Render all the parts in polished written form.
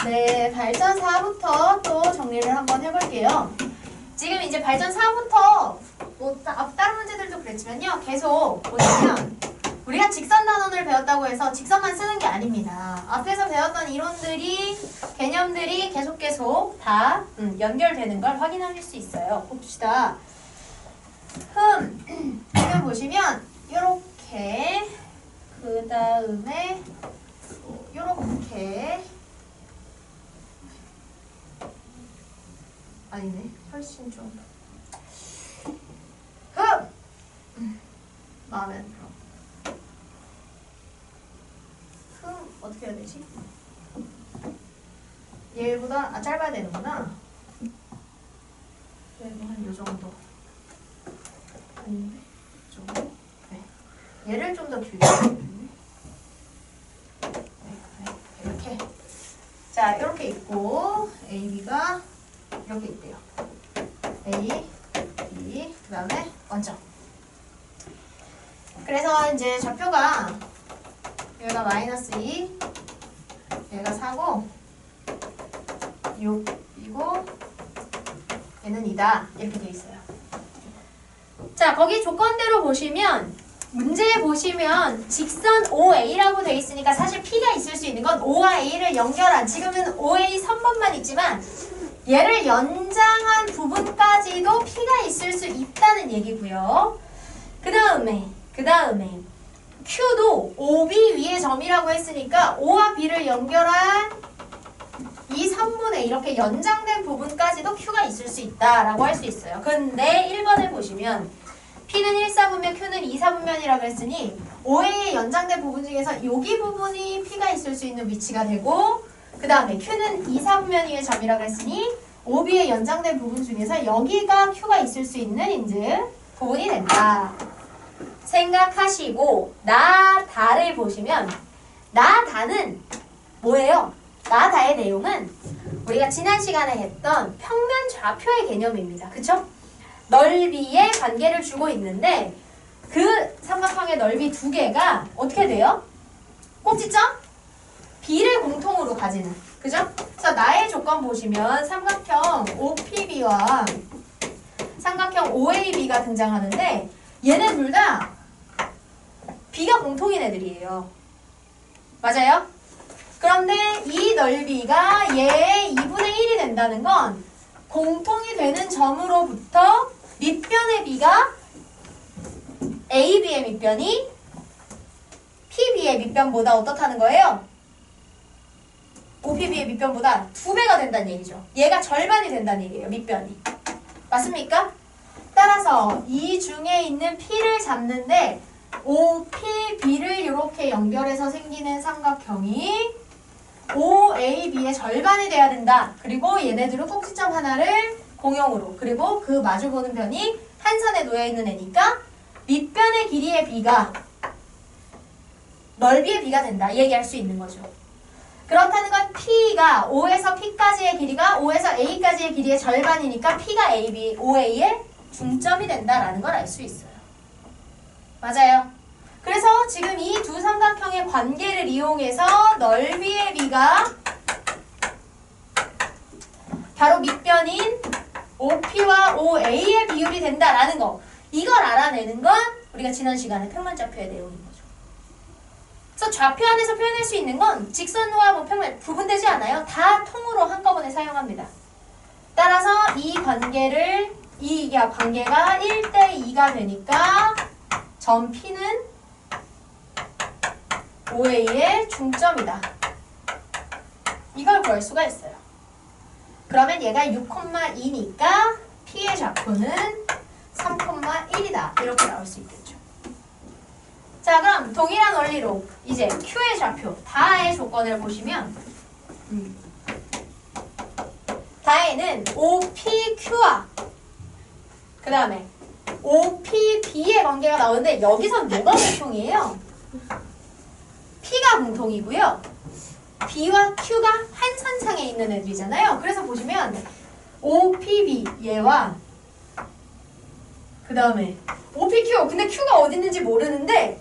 네, 발전 4부터 또 정리를 한번 해볼게요. 지금 이제 발전 4부터 뭐 다른 문제들도 그랬지만요. 계속 보시면 우리가 직선 단원을 배웠다고 해서 직선만 쓰는 게 아닙니다. 앞에서 배웠던 이론들이, 개념들이 계속 다 연결되는 걸 확인하실 수 있어요. 봅시다. 지금 보시면 요렇게, 그 다음에 요렇게, 아니네, 훨씬 좀 마음에 안 들어. 어떻게 해야 되지? 얘보다 짧아야 되는구나. 그래도 한 요 정도. 아닌데? 이 정도? 네. 얘를 좀 더 길게. 네, 이렇게. 자, 이렇게 있고 A, B가 이렇게 있대요. A, B, 그 다음에 원점. 그래서 이제 좌표가 얘가 마이너스 2, 얘가 4고 6이고 얘는 2다. 이렇게 돼 있어요. 자, 거기 조건대로 보시면 문제에 보시면 직선 OA라고 돼 있으니까 사실 P가 있을 수 있는 건 O와 A를 연결한, 지금은 OA 선번만 있지만 얘를 연장한 부분까지도 P가 있을 수 있다는 얘기고요. 그 다음에 Q도 OB 위의 점이라고 했으니까 O와 B를 연결한 이 선분에 이렇게 연장된 부분까지도 Q가 있을 수 있다라고 할 수 있어요. 근데 1번을 보시면 P는 1사분면 Q는 2사분면이라고 했으니 OA의 연장된 부분 중에서 여기 부분이 P가 있을 수 있는 위치가 되고, 그 다음에 Q는 2사분면 위의 점이라고 했으니 OB의 연장된 부분 중에서 여기가 Q가 있을 수 있는 이제 부분이 된다 생각하시고, 나다를 보시면 나다는 뭐예요? 나다의 내용은 우리가 지난 시간에 했던 평면 좌표의 개념입니다. 그쵸? 넓이의 관계를 주고 있는데 그 삼각형의 넓이 두 개가 어떻게 돼요? 꼭지점? B를 공통으로 가지는. 그죠? 그래서 나의 조건 보시면 삼각형 OPB와 삼각형 OAB가 등장하는데 얘네 둘 다 B가 공통인 애들이에요. 맞아요? 그런데 이 넓이가 얘의 2분의 1이 된다는 건 공통이 되는 점으로부터 밑변의 B가 AB의 밑변이 PB의 밑변보다 어떻다는 거예요? OPB의 밑변보다 2배가 된다는 얘기죠. 얘가 절반이 된다는 얘기예요. 밑변이. 맞습니까? 따라서 이 중에 있는 P를 잡는데 OPB를 이렇게 연결해서 생기는 삼각형이 OAB의 절반이 돼야 된다. 그리고 얘네들은 꼭지점 하나를 공용으로, 그리고 그 마주보는 변이 한 선에 놓여있는 애니까 밑변의 길이의 B가 넓이의 B가 된다. 얘기할 수 있는 거죠. 그렇다는 건 P가 O에서 P까지의 길이가 O에서 A까지의 길이의 절반이니까 P가 AB, OA의 중점이 된다라는 걸 알 수 있어요. 맞아요. 그래서 지금 이 두 삼각형의 관계를 이용해서 넓이의 B가 바로 밑변인 OP와 OA의 비율이 된다라는 거. 이걸 알아내는 건 우리가 지난 시간에 평면좌표의 내용인 거죠. 그래서 좌표 안에서 표현할 수 있는 건 직선과 뭐 평면 구분되지 않아요. 다 통으로 한꺼번에 사용합니다. 따라서 이 관계를, 이 관계가 1대2가 되니까 점 P는 OA의 중점이다. 이걸 구할 수가 있어요. 그러면 얘가 6,2니까 P의 좌표는 3,1이다. 이렇게 나올 수 있겠죠. 자, 그럼 동일한 원리로 이제 Q의 좌표, 다의 조건을 보시면 다에는 OPQ와 그 다음에 OPB의 관계가 나오는데 여기선 뭐가 공통이에요? P가 공통이고요. B와 Q가 한 선상에 있는 애들이잖아요. 그래서 보시면 OPB 얘와 그 다음에 OPQ, 근데 Q가 어디 있는지 모르는데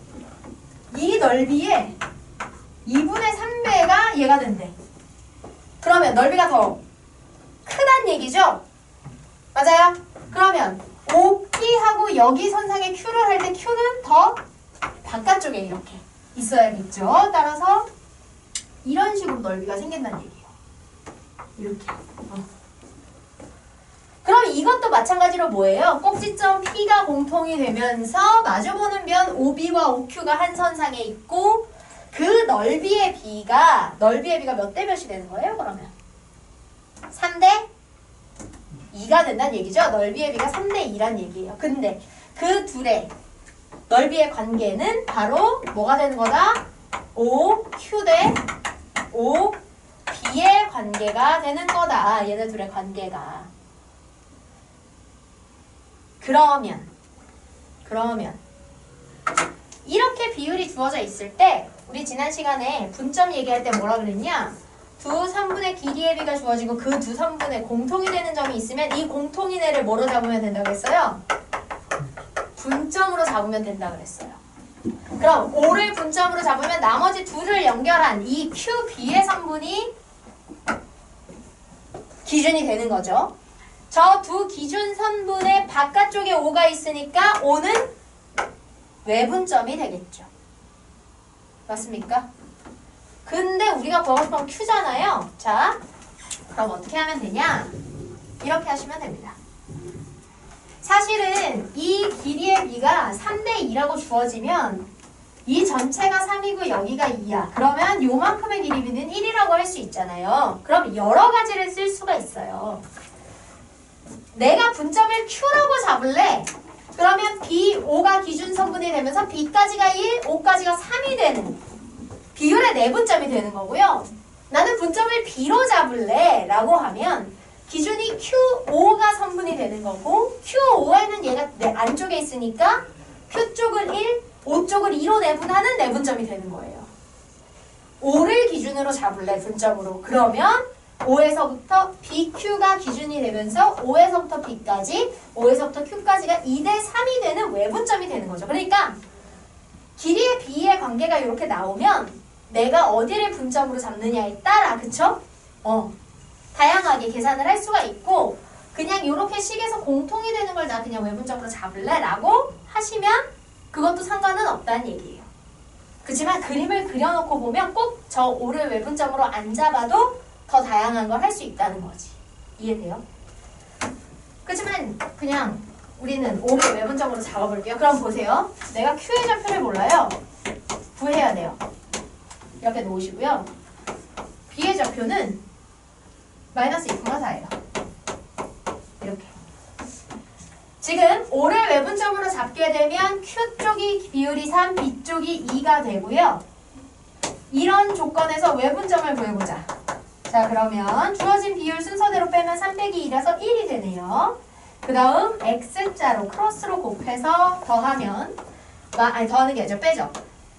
이 넓이의 2분의 3배가 얘가 된대. 그러면 그러면 넓이가 더 크단 얘기죠? 맞아요? 그러면 OP하고 여기 선상에 Q를 할 때 Q는 더 바깥쪽에 이렇게 있어야겠죠? 따라서 이런 식으로 넓이가 생긴다는 얘기예요. 이렇게. 그럼 이것도 마찬가지로 뭐예요? 꼭지점 P가 공통이 되면서 마주보는 면 OB와 OQ가 한 선상에 있고 그 넓이의 B가 몇 대 몇이 되는 거예요? 그러면 3대 2가 된다는 얘기죠. 넓이의 B가 3대 2란 얘기예요. 근데 그 둘의 넓이의 관계는 바로 뭐가 되는 거다? OQ 대 OB의 관계가 되는 거다. 얘네 둘의 관계가. 그러면 이렇게 비율이 주어져 있을 때 우리 지난 시간에 분점 얘기할 때 뭐라 그랬냐? 두 선분의 길이의 비가 주어지고 그 두 선분의 공통이 되는 점이 있으면 이 공통인애를 뭐로 잡으면 된다고 했어요? 분점으로 잡으면 된다고 그랬어요. 그럼 O를 분점으로 잡으면 나머지 둘을 연결한 이 QB의 선분이 기준이 되는 거죠. 저 두 기준 선분의 바깥쪽에 O가 있으니까 O는 외분점이 되겠죠. 맞습니까? 근데 우리가 구하고 싶은 건 Q잖아요. 자, 그럼 어떻게 하면 되냐? 이렇게 하시면 됩니다. 사실은 이 길이의 B가 3대 2라고 주어지면 이 전체가 3이고 여기가 2야. 그러면 요만큼의 길이 B는 1이라고 할 수 있잖아요. 그럼 여러 가지를 쓸 수가 있어요. 내가 분점을 Q라고 잡을래? 그러면 B, O가 기준 선분이 되면서 B까지가 1, O까지가 3이 되는 비율의 내분점이 되는 거고요. 나는 분점을 B로 잡을래? 라고 하면 기준이 QO가 선분이 되는 거고 QO에는 얘가 내 안쪽에 있으니까 Q 쪽을 1, O 쪽을 2로 내분하는 내분점이 되는 거예요. O를 기준으로 잡을래? 분점으로. 그러면 O에서부터 BQ가 기준이 되면서 O에서부터 B까지, O에서부터 Q까지가 2대 3이 되는 외분점이 되는 거죠. 그러니까 길이의 B의 관계가 이렇게 나오면 내가 어디를 분점으로 잡느냐에 따라, 그쵸? 다양하게 계산을 할 수가 있고 그냥 이렇게 식에서 공통이 되는 걸 나 그냥 외분점으로 잡을래? 라고 하시면 그것도 상관은 없다는 얘기예요. 그렇지만 그림을 그려놓고 보면 꼭 저 O를 외분점으로 안 잡아도 더 다양한 걸 할 수 있다는 거지. 이해돼요? 그렇지만 그냥 우리는 O를 외분점으로 잡아볼게요. 그럼 보세요. 내가 Q의 좌표를 몰라요. 구해야 돼요. 이렇게 놓으시고요. B의 좌표는 마이너스 2,4예요. 이렇게. 지금 O를 외분점으로 잡게 되면 Q 쪽이 비율이 3, B 쪽이 2가 되고요. 이런 조건에서 외분점을 구해보자. 자, 그러면 주어진 비율 순서대로 빼면 3 빼기 2라서 1이 되네요. 그 다음 X자로 크로스로 곱해서 더하면 더하는 게 아니죠. 빼죠.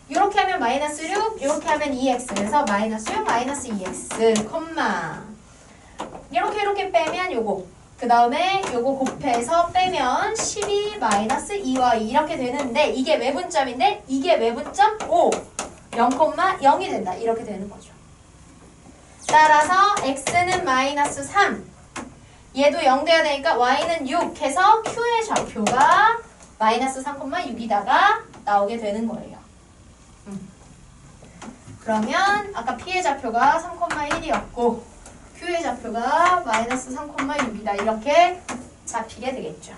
이렇게 하면 마이너스 6, 이렇게 하면 2x. 그래서 마이너스 6, 마이너스 2x, 콤마. 이렇게 빼면 요거. 그 다음에 요거 곱해서 빼면 12 마이너스 2y 이렇게 되는데 이게 외분점인데 이게 외분점 5, 0,0이 된다. 이렇게 되는 거죠. 따라서 x는 마이너스 3. 얘도 0 돼야 되니까 y는 6 해서 q의 좌표가 마이너스 3,6이다가 나오게 되는 거예요. 그러면 아까 p의 좌표가 3,1이었고 q의 좌표가 마이너스 3,6이다. 이렇게 잡히게 되겠죠.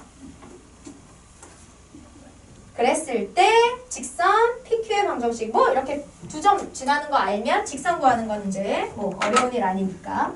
그랬을 때 직선 PQ의 방정식 뭐 이렇게 2점 지나는 거 알면 직선 구하는 건 이제 뭐 어려운 일 아니니까.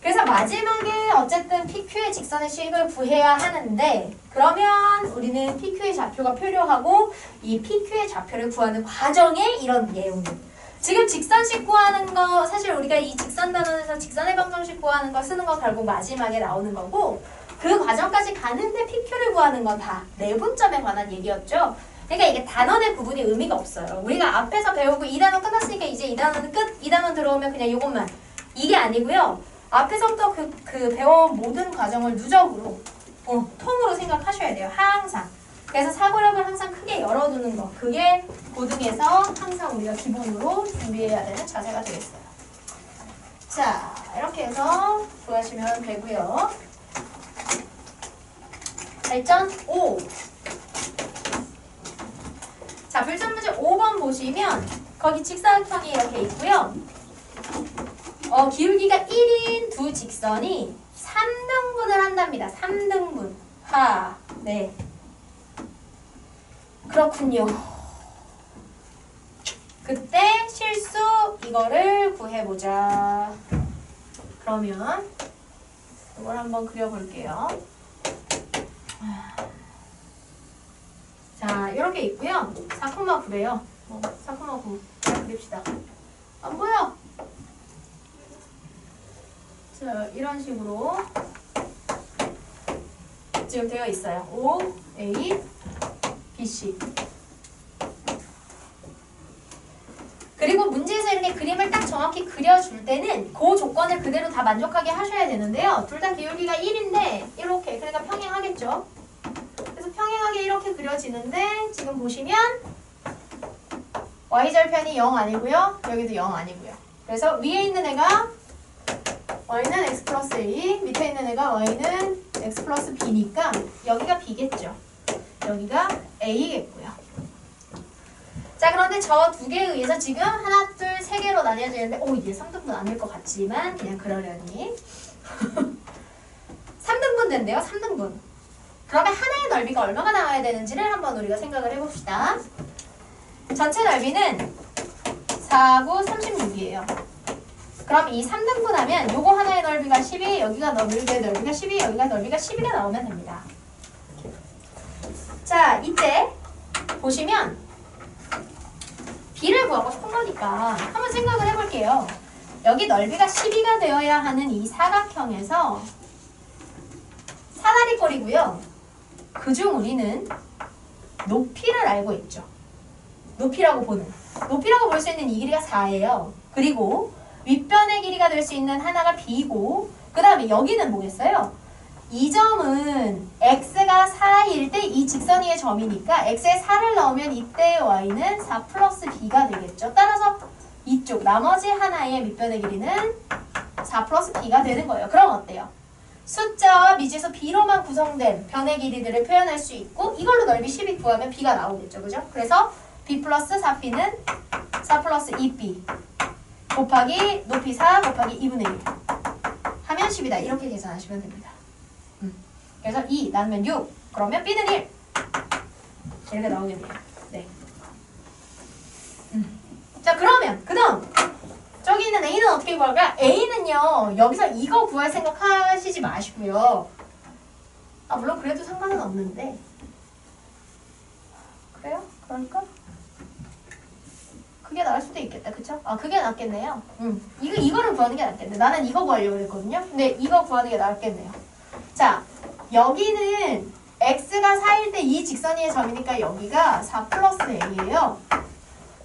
그래서 마지막에 어쨌든 PQ의 직선의 식을 구해야 하는데 그러면 우리는 PQ의 좌표가 필요하고 이 PQ의 좌표를 구하는 과정에 이런 내용들. 지금 직선식 구하는 거 사실 우리가 이 직선 단원에서 직선의 방정식 구하는 거 쓰는 거 결국 마지막에 나오는 거고 그 과정까지 가는데 PQ를 구하는 건 다 내분점에 관한 얘기였죠. 그러니까 이게 단원의 구분이 의미가 없어요. 우리가 앞에서 배우고 2단원 끝났으니까 이제 2단원은 끝! 2단원 들어오면 그냥 이것만. 이게 아니고요. 앞에서부터 그 배워온 모든 과정을 누적으로 통으로 생각하셔야 돼요. 항상. 그래서 사고력을 항상 크게 열어두는 거. 그게 고등에서 항상 우리가 기본으로 준비해야 되는 자세가 되겠어요. 자, 이렇게 해서 구하시면 되고요. 발전 5. 자, 불순문제 5번 보시면 거기 직사각형이 이렇게 있고요. 기울기가 1인 두 직선이 3등분을 한답니다. 3등분. 네. 그렇군요. 그때 실수 이거를 구해보자. 그러면 이걸 한번 그려볼게요. 자, 이렇게 있고요. 4,9래요. 4,9. 잘 그립시다. 안 보여? 자, 이런 식으로 지금 되어 있어요. O, A, B, C. 그리고 문제에서 이렇게 그림을 딱 정확히 그려줄 때는 그 조건을 그대로 다 만족하게 하셔야 되는데요. 둘 다 기울기가 1인데 이렇게, 그러니까 평행하겠죠. 그래서 평행하게 이렇게 그려지는데 지금 보시면 y절편이 0 아니고요. 여기도 0 아니고요. 그래서 위에 있는 애가 y는 x 플러스 a, 밑에 있는 애가 y는 x 플러스 b니까 여기가 b겠죠. 여기가 a겠고요. 자, 그런데 저 두 개에 의해서 지금 하나, 둘, 세 개로 나뉘어지는데 이게 3등분 아닐 것 같지만 그냥 그러려니 3등분 된대요. 3등분. 그러면 하나의 넓이가 얼마가 나와야 되는지를 한번 우리가 생각을 해봅시다. 전체 넓이는 4, 9, 36이에요. 그럼 이 3등분 하면 요거 하나의 넓이가 12, 여기가 넓이가 12, 여기가 넓이가 12가 나오면 됩니다. 자, 이때 보시면 b를 구하고 싶은 거니까 한번 생각을 해볼게요. 여기 넓이가 12가 되어야 하는 이 사각형에서 사다리꼴이고요. 그중 우리는 높이를 알고 있죠. 높이라고 볼 수 있는 이 길이가 4예요. 그리고 윗변의 길이가 될 수 있는 하나가 b고, 그 다음에 여기는 뭐겠어요? 이 점은 x가 4일 때 이 직선 위의 점이니까 x에 4를 넣으면 이때의 y는 4 플러스 b가 되겠죠. 따라서 이쪽 나머지 하나의 밑변의 길이는 4 플러스 b가 되는 거예요. 그럼 어때요? 숫자와 미지수 b로만 구성된 변의 길이들을 표현할 수 있고 이걸로 넓이 12 구하면 b가 나오겠죠. 그죠? 그래서 b 플러스 4b는 4 플러스 2b 곱하기 높이 4 곱하기 2분의 1 하면 10이다. 이렇게 계산하시면 됩니다. 그래서 2 나누면 6 그러면 b는 1 이렇게 나오겠네요. 네. 자, 그러면 그 다음 저기 있는 a는 어떻게 구할까요? a는요 여기서 이거 구할 생각하시지 마시고요. 물론 그래도 상관은 없는데 그래요? 그러니까 그게 나을 수도 있겠다. 그쵸? 그게 낫겠네요. 이거를 구하는 게 낫겠네. 나는 이거 구하려고 했거든요. 근데 이거 구하는 게 낫겠네요. 자, 여기는 x가 4일 때 이 직선 위의 점이니까 여기가 4 플러스 a예요.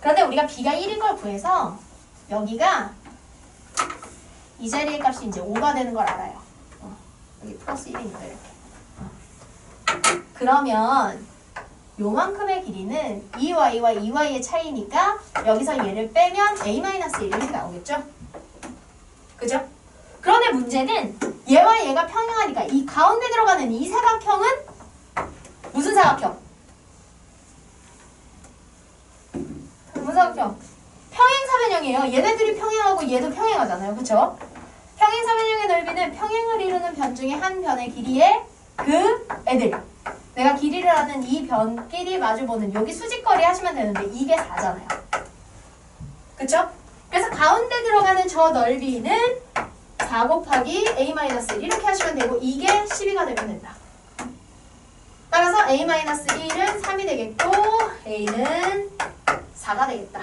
그런데 우리가 b가 1인 걸 구해서 여기가 이 자리의 값이 이제 5가 되는 걸 알아요. 여기 플러스 1이니까 이렇게. 그러면 요만큼의 길이는 2y와 2y의 차이니까 여기서 얘를 빼면 a-1 이렇게 나오겠죠? 그죠? 그런데 문제는 얘와 얘가 평행하니까 이 가운데 들어가는 이 사각형은 무슨 사각형? 무슨 사각형? 평행사변형이에요. 얘네들이 평행하고 얘도 평행하잖아요. 그쵸? 평행사변형의 넓이는 평행을 이루는 변 중에 한 변의 길이의 그 애들. 내가 길이를 하는 이 변끼리 마주보는 여기 수직거리 하시면 되는데 이게 4잖아요. 그쵸? 그래서 가운데 들어가는 저 넓이는 4 곱하기 a-1 이렇게 하시면 되고 이게 12가 되면 된다. 따라서 a-1은 3이 되겠고 a는 4가 되겠다.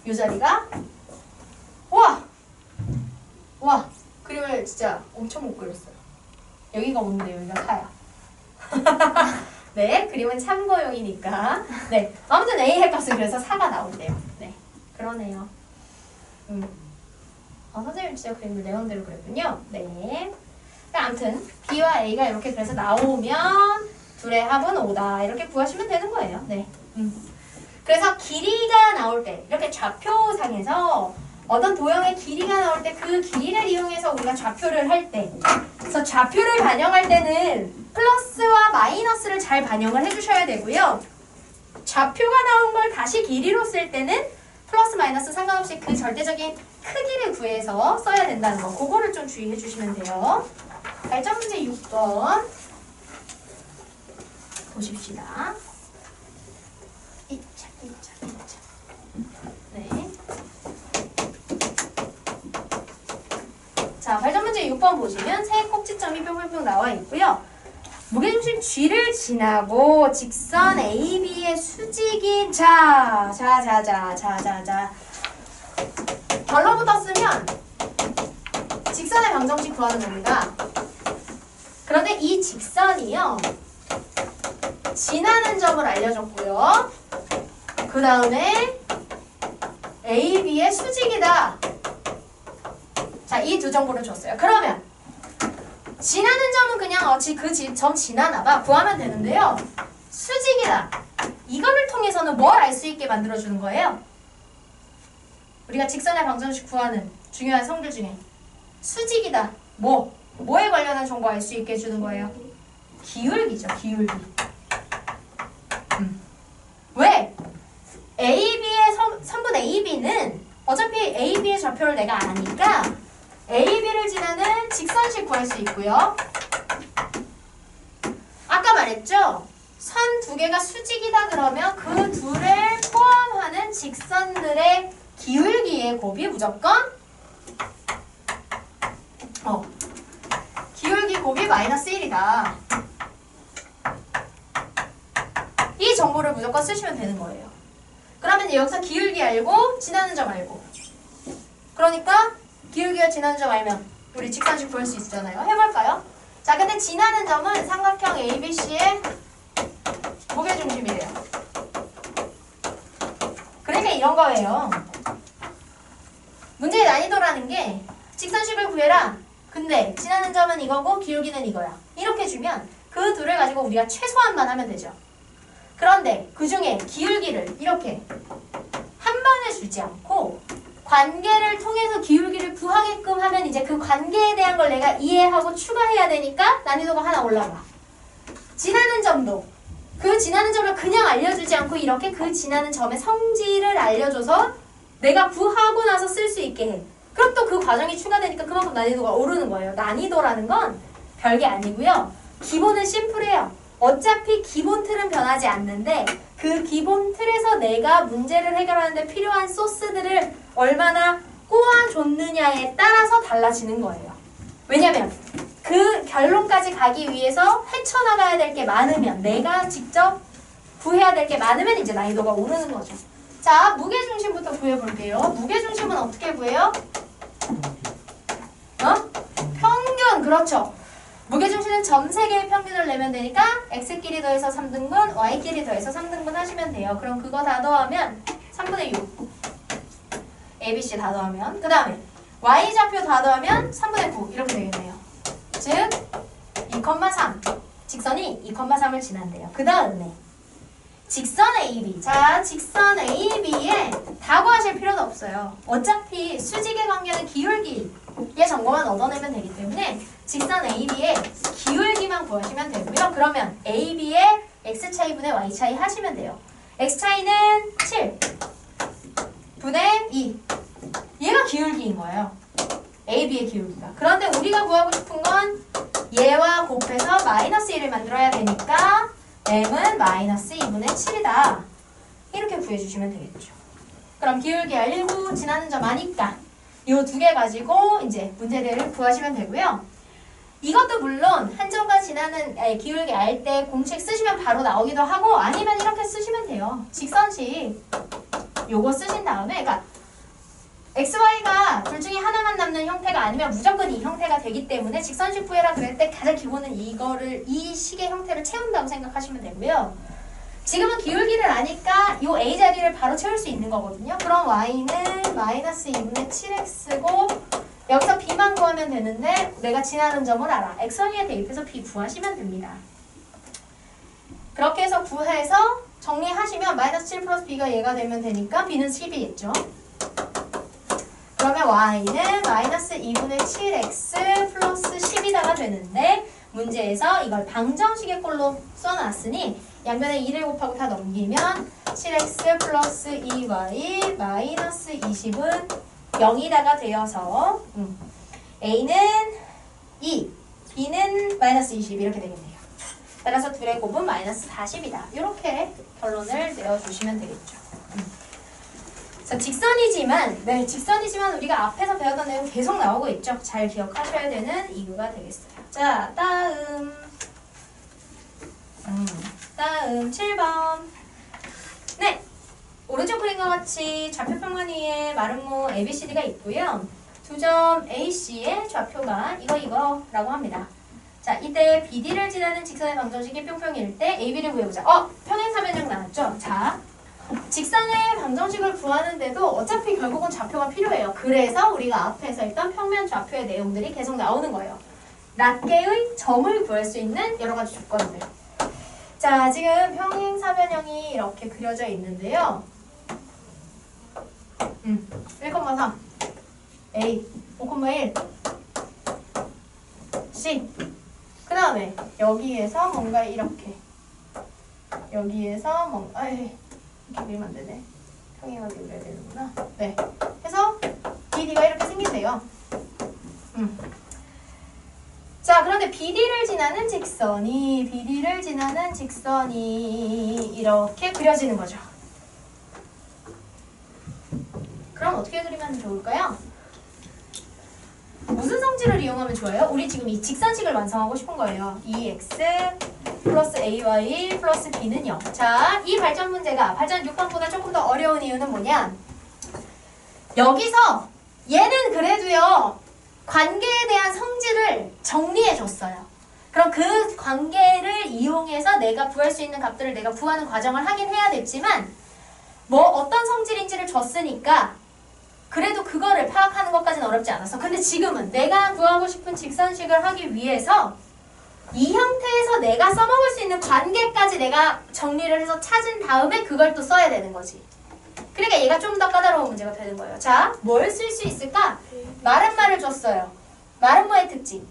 이 자리가 와 그림을 진짜 엄청 못 그렸어요. 여기가 5인데 여기가 4야. 네, 그림은 참고용이니까. 네, 아무튼 A의 값은 그래서 4가 나온대요. 네, 그러네요. 선생님 진짜 그림을 내 맘대로 그렸군요. 네. 아무튼 B와 A가 이렇게 그래서 나오면 둘의 합은 5다. 이렇게 구하시면 되는 거예요. 네. 그래서 길이가 나올 때 이렇게 좌표상에서 어떤 도형의 길이가 나올 때 그 길이를 이용해서 우리가 좌표를 할 때, 그래서 좌표를 반영할 때는 플러스와 마이너스를 잘 반영을 해주셔야 되고요. 좌표가 나온 걸 다시 길이로 쓸 때는 플러스 마이너스 상관없이 그 절대적인 크기를 구해서 써야 된다는 거, 그거를 좀 주의해 주시면 돼요. 발전 문제 6번 보십시다. 네. 자, 발전 문제 6번 보시면 세 꼭지점이 뿅뿅뿅 나와 있고요. 무게중심 G를 지나고 직선 AB의 수직이 자. 결로부터 쓰면 직선의 방정식 구하는 겁니다. 그런데 이 직선이요, 지나는 점을 알려줬고요. 그 다음에 AB의 수직이다. 자, 이 두 정보를 줬어요. 그러면 지나는 점은 그냥 그 점 지나나봐 구하면 되는데요. 수직이다. 이거를 통해서는 뭘 알 수 있게 만들어주는 거예요? 우리가 직선의 방정식 구하는 중요한 성질 중에 수직이다. 뭐에 관련한 정보 알 수 있게 해주는 거예요? 기울기죠. 기울기. 왜? AB의 선분 AB는 어차피 AB의 좌표를 내가 아니까 AB를 지나는 직선식 구할 수 있고요. 아까 말했죠? 선 두 개가 수직이다 그러면 그 둘을 포함하는 직선들의 기울기의 곱이 무조건 기울기 곱이 마이너스 1이다. 이 정보를 무조건 쓰시면 되는 거예요. 그러면 여기서 기울기 알고 지나는 점 알고, 그러니까 기울기와 지나는 점 알면 우리 직선식 구할 수 있잖아요. 해볼까요? 자, 근데 지나는 점은 삼각형 ABC의 무게중심이래요. 그러니까 이런 거예요. 문제의 난이도라는 게 직선식을 구해라. 근데 지나는 점은 이거고 기울기는 이거야. 이렇게 주면 그 둘을 가지고 우리가 최소한만 하면 되죠. 그런데 그 중에 기울기를 이렇게 한 번에 주지 않고 관계를 통해서 기울기를 구하게끔 하면 이제 그 관계에 대한 걸 내가 이해하고 추가해야 되니까 난이도가 하나 올라가. 지나는 점도 그 지나는 점을 그냥 알려주지 않고 이렇게 그 지나는 점의 성질을 알려줘서 내가 구하고 나서 쓸 수 있게 해. 그럼 또 그 과정이 추가되니까 그만큼 난이도가 오르는 거예요. 난이도라는 건 별게 아니고요. 기본은 심플해요. 어차피 기본 틀은 변하지 않는데 그 기본 틀에서 내가 문제를 해결하는데 필요한 소스들을 얼마나 꼬아줬느냐에 따라서 달라지는 거예요. 왜냐면 그 결론까지 가기 위해서 헤쳐나가야 될 게 많으면, 내가 직접 구해야 될 게 많으면 이제 난이도가 오르는 거죠. 자, 무게중심부터 구해볼게요. 무게중심은 어떻게 구해요? 평균, 그렇죠. 무게중심은 점 3개의 평균을 내면 되니까 x끼리 더해서 3등분, y끼리 더해서 3등분 하시면 돼요. 그럼 그거 다 더하면 3분의 6. ABC 다 더하면. 그 다음에 y좌표 다 더하면 3분의 9 이렇게 되겠네요. 즉 2,3. 직선이 2,3을 지난대요. 그 다음에 직선 AB. 자, 직선 AB에 다 구하실 필요는 없어요. 어차피 수직의 관계는 기울기의 정보만 얻어내면 되기 때문에 직선 AB의 기울기만 구하시면 되고요. 그러면 AB의 x차이분의 y차이 하시면 돼요. x차이는 7 분의 2. 얘가 기울기인 거예요. AB의 기울기가. 그런데 우리가 구하고 싶은 건 얘와 곱해서 마이너스 1을 만들어야 되니까 m은 마이너스 2분의 7이다. 이렇게 구해주시면 되겠죠. 그럼 기울기 알고 지나는 점 아니까 이 두 개 가지고 이제 문제들을 구하시면 되고요. 이것도 물론 한 점과 지나는 기울기 알 때 공식 쓰시면 바로 나오기도 하고, 아니면 이렇게 쓰시면 돼요. 직선식 요거 쓰신 다음에, 그러니까 XY가 둘 중에 하나만 남는 형태가 아니면 무조건 이 형태가 되기 때문에 직선식 구해라 그럴 때 가장 기본은 이 식의 형태를 채운다고 생각하시면 되고요. 지금은 기울기를 아니까 이 A 자리를 바로 채울 수 있는 거거든요. 그럼 Y는 마이너스 2분의 7X고 여기서 B만 구하면 되는데 내가 지나는 점을 알아. X선위에 대입해서 B 구하시면 됩니다. 그렇게 해서 구해서 정리하시면 마이너스 7 플러스 B가 얘가 되면 되니까 B는 10이겠죠. 그러면 y는 마이너스 2분의 7x 플러스 10이다가 되는데 문제에서 이걸 방정식의 꼴로 써놨으니 양변에 2를 곱하고 다 넘기면 7x 플러스 2y 마이너스 20은 0이다가 되어서 a는 2, b는 마이너스 20 이렇게 되겠네요. 따라서 둘의 곱은 마이너스 40이다. 이렇게 결론을 내어주시면 되겠죠. 자, 직선이지만 우리가 앞에서 배웠던 내용 계속 나오고 있죠. 잘 기억하셔야 되는 이유가 되겠어요. 자, 다음 7번. 네, 오른쪽 그림과 같이 좌표 평면 위에 마름모 ABCD가 있고요. 두 점 AC의 좌표가 이거라고 합니다. 자, 이때 BD를 지나는 직선의 방정식이 뿅뿅일 때 AB를 구해보자. 평행사변형 나왔죠? 자, 직선의 방정식을 구하는데도 어차피 결국은 좌표가 필요해요. 그래서 우리가 앞에서 일단 평면 좌표의 내용들이 계속 나오는 거예요. 낱개의 점을 구할 수 있는 여러 가지 조건들. 자, 지금 평행사변형이 이렇게 그려져 있는데요. 1,3 A 5,1 C 그 다음에 여기에서 뭔가 이렇게 여기에서 뭔가 이렇게 그리면 안 되네. 평행하게 그려야 되는구나. 네. 해서 BD가 이렇게 생긴대요. 자, 그런데 BD를 지나는 직선이 이렇게 그려지는 거죠. 그럼 어떻게 그리면 좋을까요? 무슨 성질을 이용하면 좋아요? 우리 지금 이 직선식을 완성하고 싶은 거예요. 2x 플러스 ay 플러스 b는 0. 자, 이 발전 문제가 발전 6번보다 조금 더 어려운 이유는 뭐냐? 여기서 얘는 그래도요. 관계에 대한 성질을 정리해 줬어요. 그럼 그 관계를 이용해서 내가 구할 수 있는 값들을 내가 구하는 과정을 하긴 해야 됐지만 어떤 성질인지를 줬으니까 그래도 그거를 파악하는 것까지는 어렵지 않았어. 근데 지금은 내가 구하고 싶은 직선식을 하기 위해서 이 형태에서 내가 써먹을 수 있는 관계까지 내가 정리를 해서 찾은 다음에 그걸 또 써야 되는 거지. 그러니까 얘가 좀 더 까다로운 문제가 되는 거예요. 자, 뭘 쓸 수 있을까? 마름모를 줬어요. 마름모의 특징.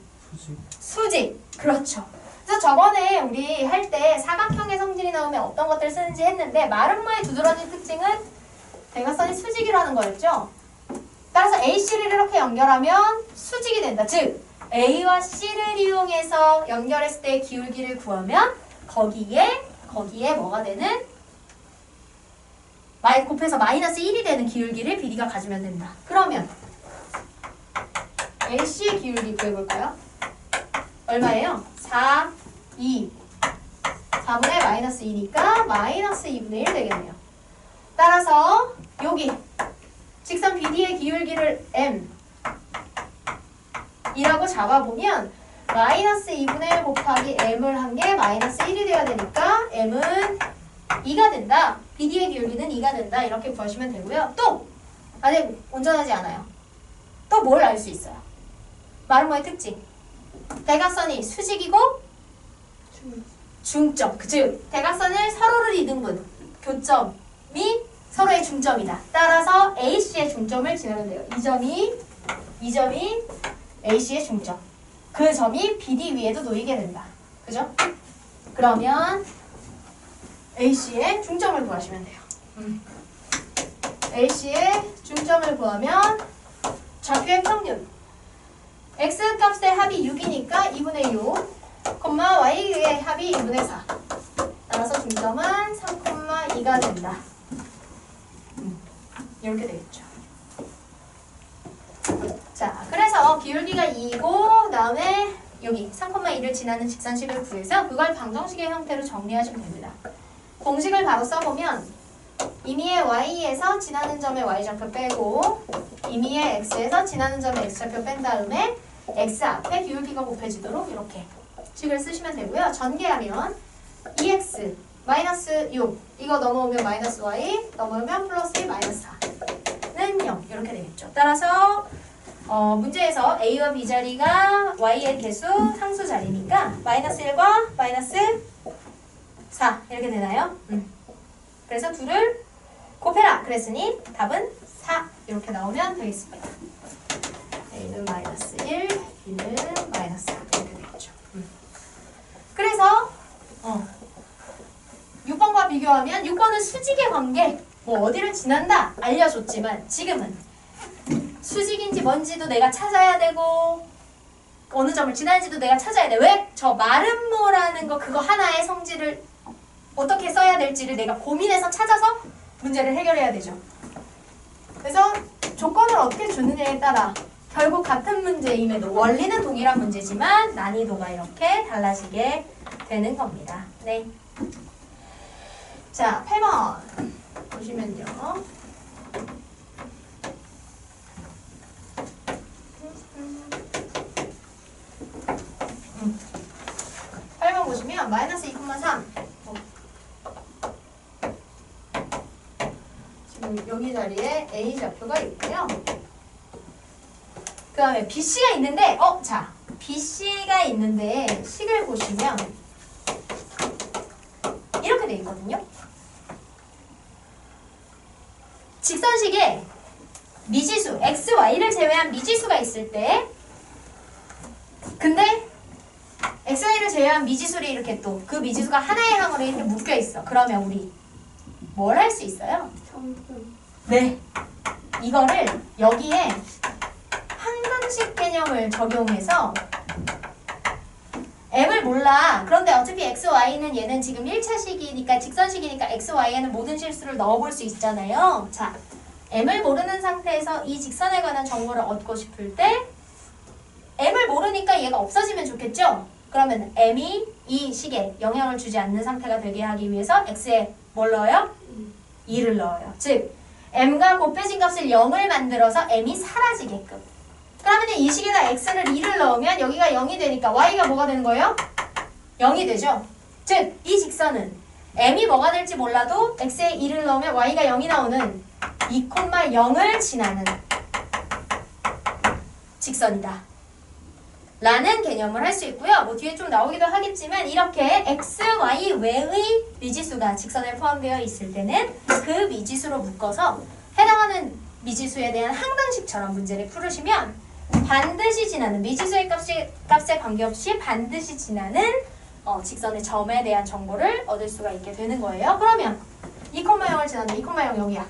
수직. 그렇죠. 그래서 저번에 우리 할 때 사각형의 성질이 나오면 어떤 것들을 쓰는지 했는데 마름모의 두드러진 특징은 대각선이 수직이라는 거였죠. 따라서 AC를 이렇게 연결하면 수직이 된다. 즉 A와 C를 이용해서 연결했을 때 기울기를 구하면 거기에 뭐가 되는? 곱해서 마이너스 1이 되는 기울기를 BD가 가지면 된다. 그러면 AC의 기울기 구해볼까요? 얼마예요? 4, 2 4분의 마이너스 2니까 마이너스 2분의 1 되겠네요. 따라서 여기 직선 BD의 기울기를 M 이라고 잡아보면 마이너스 2분의 1 곱하기 M을 한 게 마이너스 1이 돼야 되니까 M은 2가 된다. BD의 기울기는 2가 된다. 이렇게 구하시면 되고요. 또 아직 온전하지 않아요. 또 뭘 알 수 있어요? 마름모의 특징. 대각선이 수직이고 중점. 즉 대각선을 서로를 이등분. 교점이 서로의 중점이다. 따라서 AC의 중점을 지나면 돼요. 이 점이 AC의 중점. 그 점이 BD 위에도 놓이게 된다. 그죠? 그러면 AC의 중점을 구하시면 돼요. AC의 중점을 구하면 좌표의 평균. X값의 합이 6이니까 2분의 6, Y의 합이 2분의 4. 따라서 중점은 3,2가 된다. 이렇게 되겠죠. 자, 그래서 기울기가 2고 그다음에 여기 3,2를 지나는 직선식을 구해서 그걸 방정식의 형태로 정리하시면 됩니다. 공식을 바로 써보면 임의의 y에서 지나는 점의 y좌표 빼고 임의의 x에서 지나는 점의 x좌표 뺀 다음에 x 앞에 기울기가 곱해지도록 이렇게 식을 쓰시면 되고요. 전개하면 2x 마이너스 6 이거 넘어오면 마이너스 y 넘어오면 플러스 1 마이너스 4는 0 이렇게 되겠죠. 따라서 문제에서 a와 b 자리가 y의 개수 상수 자리니까 마이너스 1과 마이너스 4 이렇게 되나요? 그래서 둘을 곱해라 그랬으니 답은 4 이렇게 나오면 되겠습니다. A는 마이너스 1, B는 마이너스 1 이렇게 되겠죠. 그래서 6번과 비교하면 6번은 수직의 관계, 뭐 어디를 지난다 알려줬지만 지금은 수직인지 뭔지도 내가 찾아야 되고 어느 점을 지나는지도 내가 찾아야 돼. 왜? 저 마름모라는 거 그거 하나의 성질을 어떻게 써야 될지를 내가 고민해서 찾아서 문제를 해결해야 되죠. 그래서 조건을 어떻게 주느냐에 따라 결국 같은 문제임에도 원리는 동일한 문제지만 난이도가 이렇게 달라지게 되는 겁니다. 네. 자, 8번 보시면요. 8번 보시면 마이너스 2,3 지금 여기 자리에 A 좌표가 있고요. 그 다음에 BC가 있는데 자, BC가 있는데 식을 보시면 이렇게 돼 있거든요. 직선식에 미지수 x, y를 제외한 미지수가 있을 때 근데 x, y를 제외한 미지수를 이렇게 또 그 미지수가 하나의 항으로 이렇게 묶여 있어. 그러면 우리 뭘 할 수 있어요? 네. 이거를 여기에 항등식 개념을 적용해서 m을 몰라. 그런데 어차피 x, y는 얘는 지금 1차식이니까 직선식이니까 x, y에는 모든 실수를 넣어볼 수 있잖아요. 자, m을 모르는 상태에서 이 직선에 관한 정보를 얻고 싶을 때 m을 모르니까 얘가 없어지면 좋겠죠? 그러면 m이 이 식에 영향을 주지 않는 상태가 되게 하기 위해서 x에 뭘 넣어요? 2를 넣어요. 즉 m과 곱해진 값을 0을 만들어서 m이 사라지게끔. 그러면 이 식에다 x를 2를 넣으면 여기가 0이 되니까 y가 뭐가 되는 거예요? 0이 되죠. 즉 이 직선은 m이 뭐가 될지 몰라도 x에 2를 넣으면 y가 0이 나오는 2,0을 지나는 직선이다. 라는 개념을 할 수 있고요. 뭐 뒤에 좀 나오기도 하겠지만 이렇게 x, y 외의 미지수가 직선에 포함되어 있을 때는 그 미지수로 묶어서 해당하는 미지수에 대한 항등식처럼 문제를 풀으시면 반드시 지나는 미지수의 값에 관계없이 반드시 지나는 직선의 점에 대한 정보를 얻을 수가 있게 되는 거예요. 그러면 2,0을 지났는데 2,0 여기야.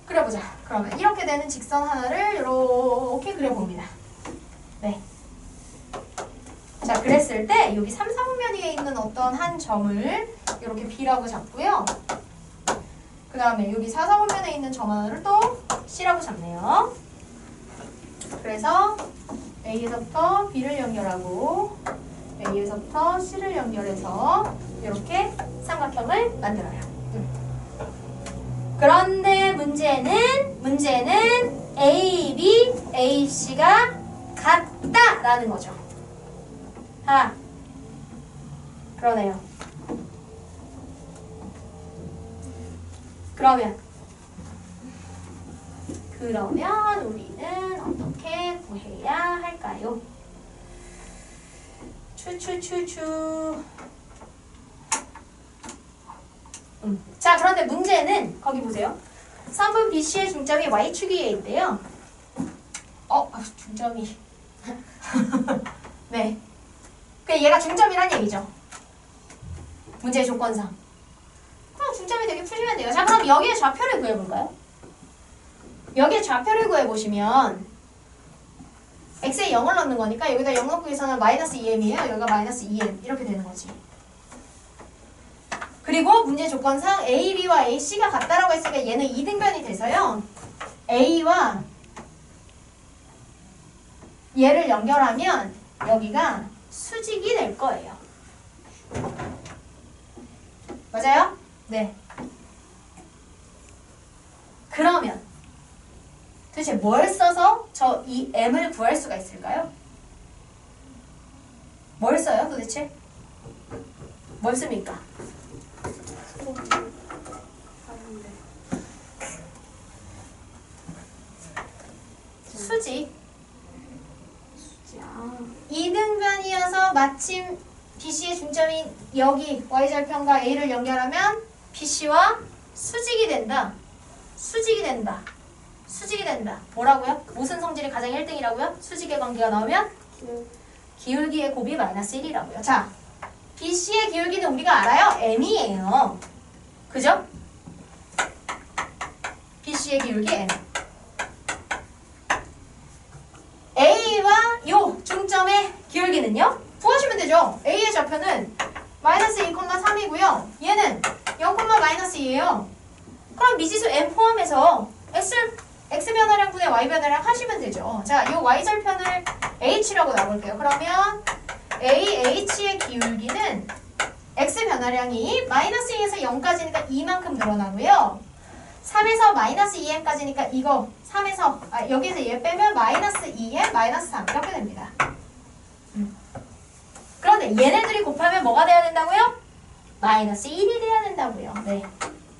그려보자. 그러면 이렇게 되는 직선 하나를 이렇게 그려봅니다. 네. 자, 그랬을 때 여기 3, 4분면 위에 있는 어떤 한 점을 이렇게 B라고 잡고요. 그 다음에 여기 4, 4분면에 있는 점 하나를 또 C라고 잡네요. 그래서 A에서부터 B를 연결하고 A에서부터 C를 연결해서 이렇게 삼각형을 만들어요. 그런데 문제는 A, B, A, C가 같다라는 거죠. 그러네요. 그러면 우리는 어떻게 구해야 할까요? 추추추추. 자, 그런데 문제는 거기 보세요. 3분 BC의 중점이 Y축 위에 있대요. 중점이. 네. 얘가 중점이란 얘기죠. 문제의 조건상. 그럼 중점이 되게 풀리면 돼요. 자, 그럼 여기에 좌표를 구해볼까요? 여기에 좌표를 구해보시면 x에 0을 넣는 거니까 여기다 0 넣고 계산하면 마이너스 2m이에요. 여기가 마이너스 2m 이렇게 되는 거지. 그리고 문제 조건상 A, B와 A, C가 같다라고 했으니까 얘는 이등변이 돼서요. A와 얘를 연결하면 여기가 수직이 될 거예요. 맞아요? 네. 그러면 도대체 뭘 써서 저 이 m을 구할 수가 있을까요? 뭘 써요 도대체? 뭘 씁니까? 수직. 이등변이어서 마침 BC의 중점이 여기 Y절편과 A를 연결하면 BC와 수직이 된다. 수직이 된다. 수직이 된다. 뭐라고요? 무슨 성질이 가장 1등이라고요? 수직의 관계가 나오면? 기울기의 곱이 마이너스 1이라고요. 자, BC의 기울기는 우리가 알아요. M이에요. 그죠? BC의 기울기 M. A와 요 중점의 기울기는요? 구하시면 되죠. A의 좌표는 마이너스 2,3이고요. 얘는 0,-2예요. 그럼 미지수 M 포함해서 X 변화량분의 Y 변화량 하시면 되죠. 자, 이 Y절편을 H라고 놔볼게요. 그러면 AH의 기울기는 X 변화량이 마이너스 2에서 0까지니까 2만큼 늘어나고요. 3에서 마이너스 2m까지니까 이거 3에서 여기서 얘 빼면 마이너스 2m, 마이너스 3 이렇게 됩니다. 그런데 얘네들이 곱하면 뭐가 돼야 된다고요? 마이너스 1이 돼야 된다고요. 네.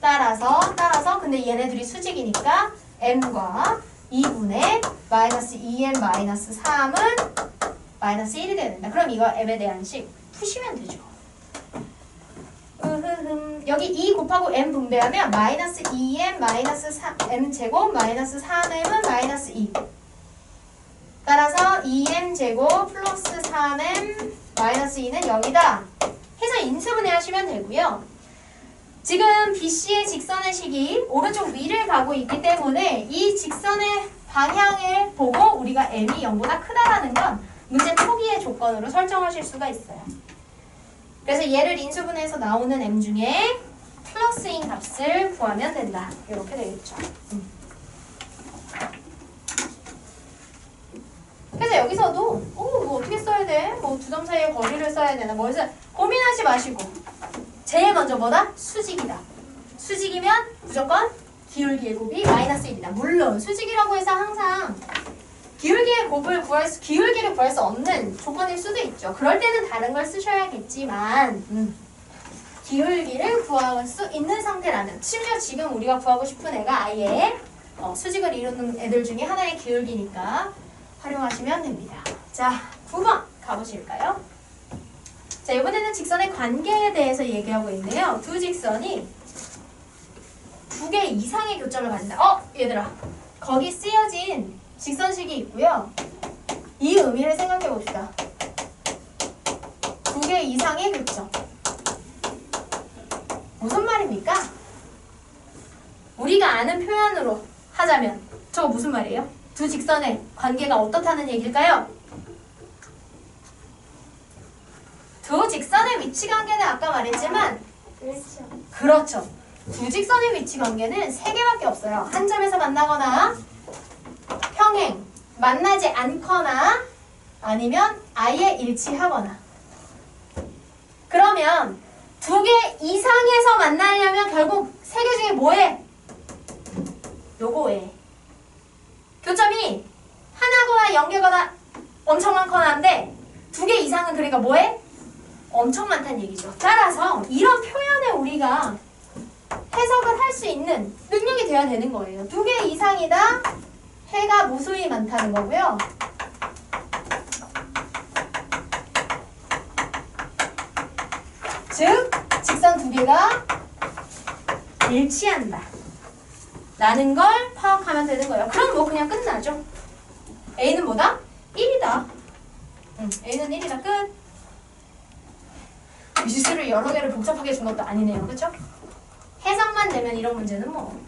따라서 근데 얘네들이 수직이니까 m과 2분의 마이너스 2m 마이너스 3은 마이너스 1이 돼야 된다. 그럼 이거 m에 대한 식 푸시면 되죠. 여기 2 곱하고 m 분배하면 마이너스 2m 마이너스 3m 제곱 마이너스 3m은 마이너스 2. 따라서 2m 제곱 플러스 3m 마이너스 2는 0이다. 해서 인수분해 하시면 되고요. 지금 BC의 직선의 식이 오른쪽 위를 가고 있기 때문에 이 직선의 방향을 보고 우리가 m이 0보다 크다라는 건 문제 포기의 조건으로 설정하실 수가 있어요. 그래서 얘를 인수분해해서 나오는 m 중에 플러스인 값을 구하면 된다. 이렇게 되겠죠. 그래서 여기서도 뭐 어떻게 써야 돼? 뭐 두 점 사이의 거리를 써야 되나? 뭐 해서 고민하지 마시고 제일 먼저 뭐다? 수직이다. 수직이면 무조건 기울기의 곱이 마이너스 1이다. 물론 수직이라고 해서 항상 기울기를 구할 수 없는 조건일 수도 있죠. 그럴 때는 다른 걸 쓰셔야겠지만 기울기를 구할 수 있는 상태라면 심지어 지금 우리가 구하고 싶은 애가 아예 수직을 이루는 애들 중에 하나의 기울기니까 활용하시면 됩니다. 자, 9번 가보실까요? 자, 이번에는 직선의 관계에 대해서 얘기하고 있는데요. 두 직선이 두 개 이상의 교점을 가진다. 얘들아, 거기 쓰여진 직선식이 있고요. 이 의미를 생각해 봅시다. 두 개 이상의 교점. 무슨 말입니까? 우리가 아는 표현으로 하자면 저거 무슨 말이에요? 두 직선의 관계가 어떻다는 얘기일까요? 두 직선의 위치 관계는 아까 말했지만 그렇죠. 두 직선의 위치 관계는 세 개밖에 없어요. 한 점에서 만나거나 평행, 만나지 않거나 아니면 아예 일치하거나. 그러면 두 개 이상에서 만나려면 결국 세 개 중에 뭐해? 요거에 교점이 하나거나 연계거나 엄청 많거나 한데 두 개 이상은 그러니까 뭐해? 엄청 많다는 얘기죠. 따라서 이런 표현에 우리가 해석을 할 수 있는 능력이 돼야 되는 거예요. 두 개 이상이다. 해가 무수히 많다는 거고요. 즉 직선 두 개가 일치한다 라는 걸 파악하면 되는 거예요. 그럼 뭐 그냥 끝나죠. A는 뭐다? 1이다. A는 1이다. 끝. 미지수를 여러 개를 복잡하게 준 것도 아니네요. 그렇죠? 해석만 되면 이런 문제는 뭐.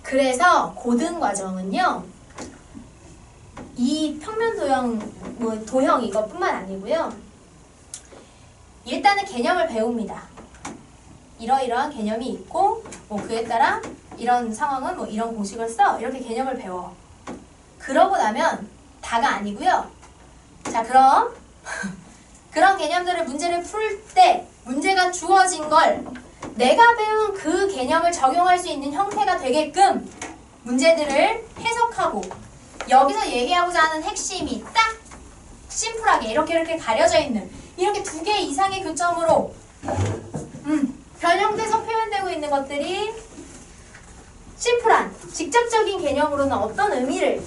그래서 고등 과정은요. 이 평면 도형, 도형 이것뿐만 아니고요. 일단은 개념을 배웁니다. 이러이러한 개념이 있고 그에 따라 이런 상황은 이런 공식을 써. 이렇게 개념을 배워. 그러고 나면 다가 아니고요. 자, 그럼 그런 개념들을 문제를 풀 때 문제가 주어진 걸 내가 배운 그 개념을 적용할 수 있는 형태가 되게끔 문제들을 해석하고 여기서 얘기하고자 하는 핵심이 딱 심플하게 이렇게 가려져 있는 이렇게 두 개 이상의 교점으로 변형돼서 표현되고 있는 것들이 심플한 직접적인 개념으로는 어떤 의미를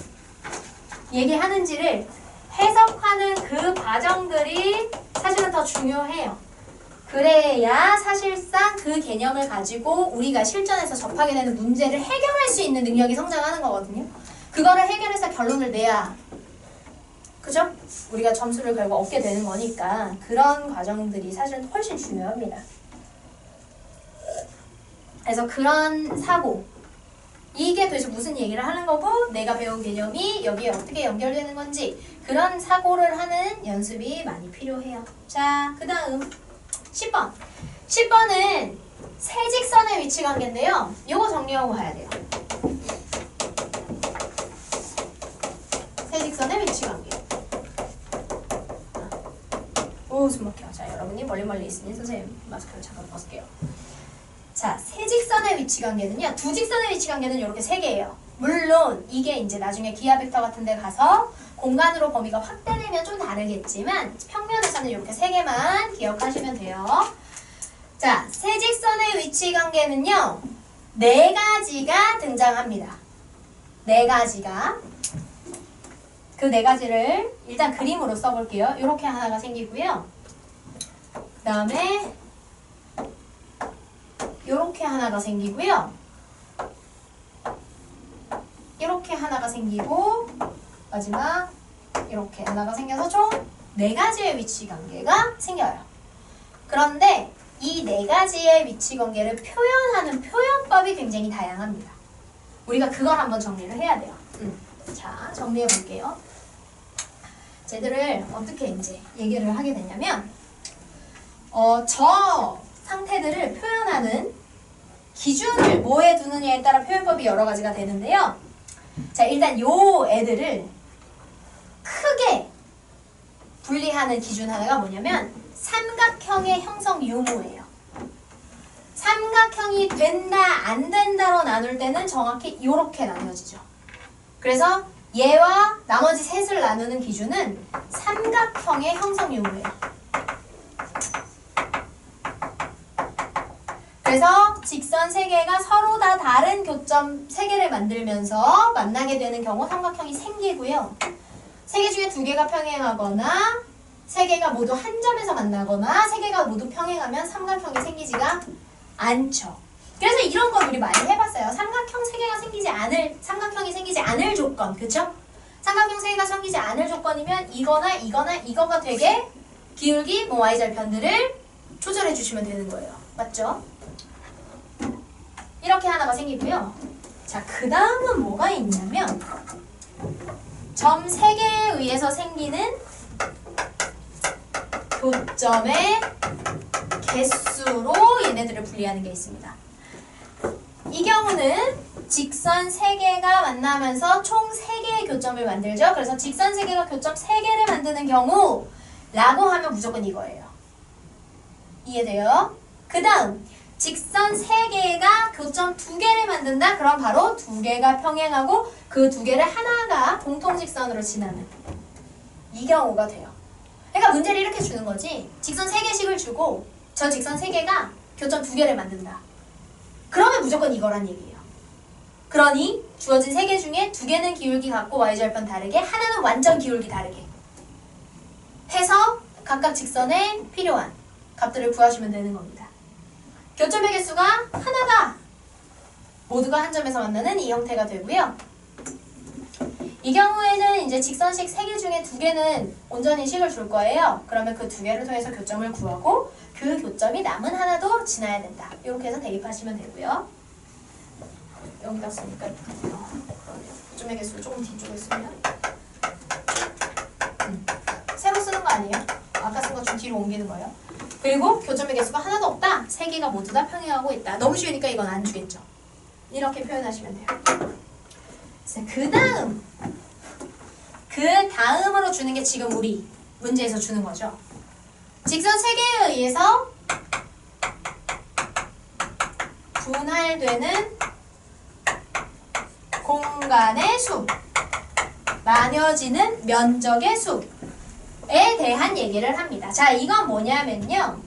얘기하는지를 해석하는 그 과정들이 사실은 더 중요해요. 그래야 사실상 그 개념을 가지고 우리가 실전에서 접하게 되는 문제를 해결할 수 있는 능력이 성장하는 거거든요. 그거를 해결해서 결론을 내야, 그죠? 우리가 점수를 결국 얻게 되는 거니까 그런 과정들이 사실은 훨씬 중요합니다. 그래서 그런 사고, 이게 도대체 무슨 얘기를 하는 거고 내가 배운 개념이 여기에 어떻게 연결되는 건지 그런 사고를 하는 연습이 많이 필요해요. 자, 그 다음 10번. 10번은 세직선의 위치관계인데요. 요거 정리하고 가야 돼요. 세직선의 위치관계. 오, 숨 막혀. 자, 여러분이 멀리 있으니 선생님 마스크를 잠깐 벗을게요. 자, 세직선의 위치관계는요. 두 직선의 위치관계는 이렇게 세 개예요. 물론 이게 이제 나중에 기하 벡터 같은 데 가서 공간으로 범위가 확대되면 좀 다르겠지만 평면에서는 이렇게 세 개만 기억하시면 돼요. 자, 세직선의 위치관계는요. 네 가지가 등장합니다. 네 가지가. 그 네 가지를 일단 그림으로 써볼게요. 이렇게 하나가 생기고요. 그 다음에 이렇게 하나가 생기고요. 이렇게 하나가 생기고 마지막 이렇게 하나가 생겨서 총 네 가지의 위치관계가 생겨요. 그런데 이 네 가지의 위치관계를 표현하는 표현법이 굉장히 다양합니다. 우리가 그걸 한번 정리를 해야 돼요. 자, 정리해 볼게요. 쟤들을 어떻게 이제 얘기를 하게 되냐면 저 상태들을 표현하는 기준을 뭐에 두느냐에 따라 표현법이 여러 가지가 되는데요. 자, 일단 요 애들을 크게 분리하는 기준 하나가 뭐냐면 삼각형의 형성 유무예요. 삼각형이 된다, 안 된다로 나눌 때는 정확히 이렇게 나뉘어지죠. 그래서 얘와 나머지 셋을 나누는 기준은 삼각형의 형성 유무예요. 그래서 직선 세 개가 서로 다 다른 교점 세 개를 만들면서 만나게 되는 경우 삼각형이 생기고요. 세 개 중에 두 개가 평행하거나 세 개가 모두 한 점에서 만나거나 세 개가 모두 평행하면 삼각형이 생기지가 않죠. 그래서 이런 건 우리 많이 해봤어요. 삼각형 세 개가 삼각형이 생기지 않을 조건, 그쵸? 삼각형 세 개가 생기지 않을 조건이면 이거나 이거가 되게 기울기, y절편들을 조절해 주시면 되는 거예요. 맞죠? 이렇게 하나가 생기고요. 자, 그 다음은 뭐가 있냐면 점 3개에 의해서 생기는 교점의 개수로 얘네들을 분리하는 게 있습니다. 이 경우는 직선 3개가 만나면서 총 3개의 교점을 만들죠. 그래서 직선 3개가 교점 3개를 만드는 경우 라고 하면 무조건 이거예요. 이해돼요? 그 다음 직선 3개가 교점 2개를 만든다? 그럼 바로 2개가 평행하고 그 2개를 하나가 공통직선으로 지나는 이 경우가 돼요. 그러니까 문제를 이렇게 주는 거지. 직선 3개씩을 주고 저 직선 3개가 교점 2개를 만든다. 그러면 무조건 이거란 얘기예요. 그러니 주어진 3개 중에 2개는 기울기 같고 y절편 다르게 하나는 완전 기울기 다르게 해서 각각 직선에 필요한 값들을 구하시면 되는 겁니다. 교점의 개수가 하나다. 모두가 한 점에서 만나는 이 형태가 되고요. 이 경우에는 이제 직선식 3개 중에 2개는 온전히 식을 줄 거예요. 그러면 그 2개를 통해서 교점을 구하고 그 교점이 남은 하나도 지나야 된다. 이렇게 해서 대입하시면 되고요. 여기다 쓰니까 교점의 개수를 조금 뒤쪽에 쓰면 새로 쓰는 거 아니에요? 아까 쓴 거 좀 뒤로 옮기는 거예요. 그리고 교점의 개수가 하나도 없다. 3개가 모두 다 평행하고 있다. 너무 쉬우니까 이건 안 주겠죠. 이렇게 표현하시면 돼요. 자, 그 다음으로 주는 게 지금 우리 문제에서 주는 거죠. 직선 3개에 의해서 분할되는 공간의 수, 나뉘어지는 면적의 수에 대한 얘기를 합니다. 자, 이건 뭐냐면요.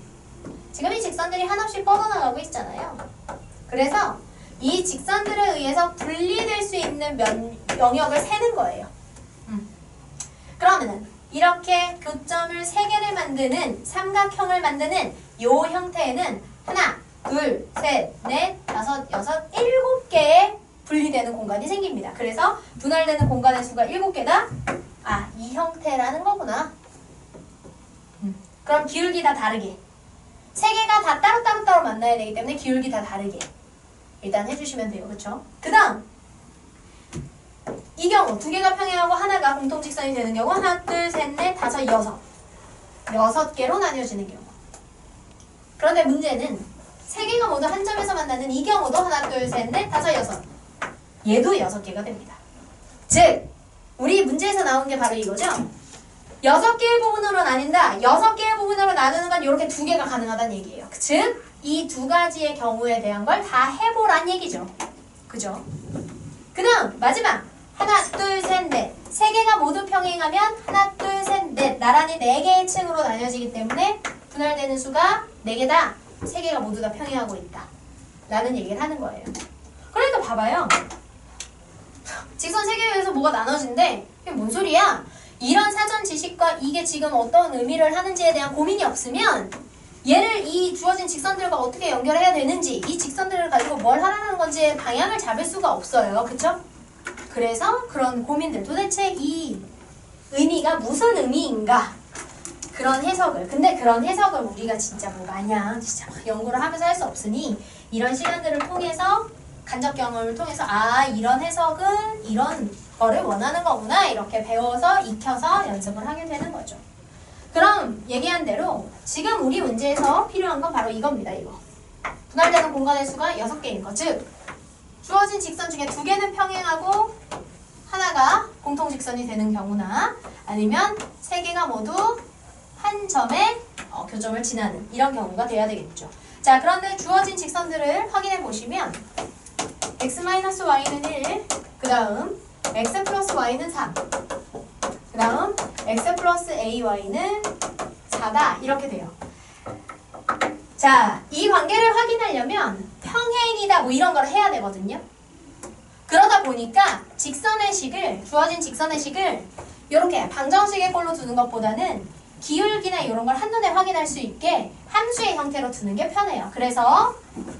지금 이 직선들이 하나씩 뻗어나가고 있잖아요. 그래서 이 직선들에 의해서 분리될 수 있는 영역을 세는 거예요. 그러면은 이렇게 교점을 3개를 만드는 삼각형을 만드는 요 형태에는 하나, 둘, 셋, 넷, 다섯, 여섯, 7개의 분리되는 공간이 생깁니다. 그래서 분할되는 공간의 수가 7개다? 아, 이 형태라는 거구나. 그럼 기울기 다 다르게. 3개가 다 따로 만나야 되기 때문에 기울기 다 다르게. 일단 해주시면 돼요. 그쵸? 그 다음 이 경우 2개가 평행하고 하나가 공통직선이 되는 경우 하나, 둘, 셋, 넷, 다섯, 여섯. 6개로 나뉘어지는 경우. 그런데 문제는 3개가 모두 한 점에서 만나는 이 경우도 하나, 둘, 셋, 넷, 다섯, 여섯. 얘도 6개가 됩니다. 즉 우리 문제에서 나온 게 바로 이거죠. 6개의 부분으로 나뉜다. 6개의 부분으로 나누는 건 이렇게 2개가 가능하다는 얘기예요. 즉 이 2가지의 경우에 대한 걸 다 해보란 얘기죠. 그죠? 그 다음 마지막 하나, 둘, 셋, 넷. 3개가 모두 평행하면 하나, 둘, 셋, 넷. 나란히 4개의 층으로 나뉘어지기 때문에 분할되는 수가 4개다. 3개가 모두 다 평행하고 있다. 라는 얘기를 하는 거예요. 그러니까 봐봐요. 직선 3개에서 뭐가 나눠진대? 이게 뭔 소리야? 이런 사전 지식과 이게 지금 어떤 의미를 하는지에 대한 고민이 없으면 얘를 이 주어진 직선들과 어떻게 연결해야 되는지, 이 직선들을 가지고 뭘 하라는 건지의 방향을 잡을 수가 없어요. 그쵸? 그래서 그런 고민들, 도대체 이 의미가 무슨 의미인가? 그런 해석을. 근데 그런 해석을 우리가 진짜 뭐 마냥 진짜 막 연구를 하면서 할 수 없으니 이런 시간들을 통해서 간접 경험을 통해서 아, 이런 해석은 이런 거를 원하는 거구나. 이렇게 배워서 익혀서 연습을 하게 되는 거죠. 그럼 얘기한 대로 지금 우리 문제에서 필요한 건 바로 이겁니다. 이거. 분할되는 공간의 수가 6개인 거. 즉 주어진 직선 중에 2개는 평행하고 하나가 공통직선이 되는 경우나 아니면 3개가 모두 한 점에 교점을 지나는 이런 경우가 돼야 되겠죠. 자, 그런데 주어진 직선들을 확인해 보시면 x-y는 1, 그 다음 x 플러스 y는 3, 그 다음 x 플러스 ay는 4다. 이렇게 돼요. 자, 이 관계를 확인하려면 평행이다 뭐 이런 걸 해야 되거든요. 그러다 보니까 직선의 식을, 주어진 직선의 식을 이렇게 방정식의 꼴로 두는 것보다는 기울기나 이런 걸 한눈에 확인할 수 있게 함수의 형태로 두는 게 편해요. 그래서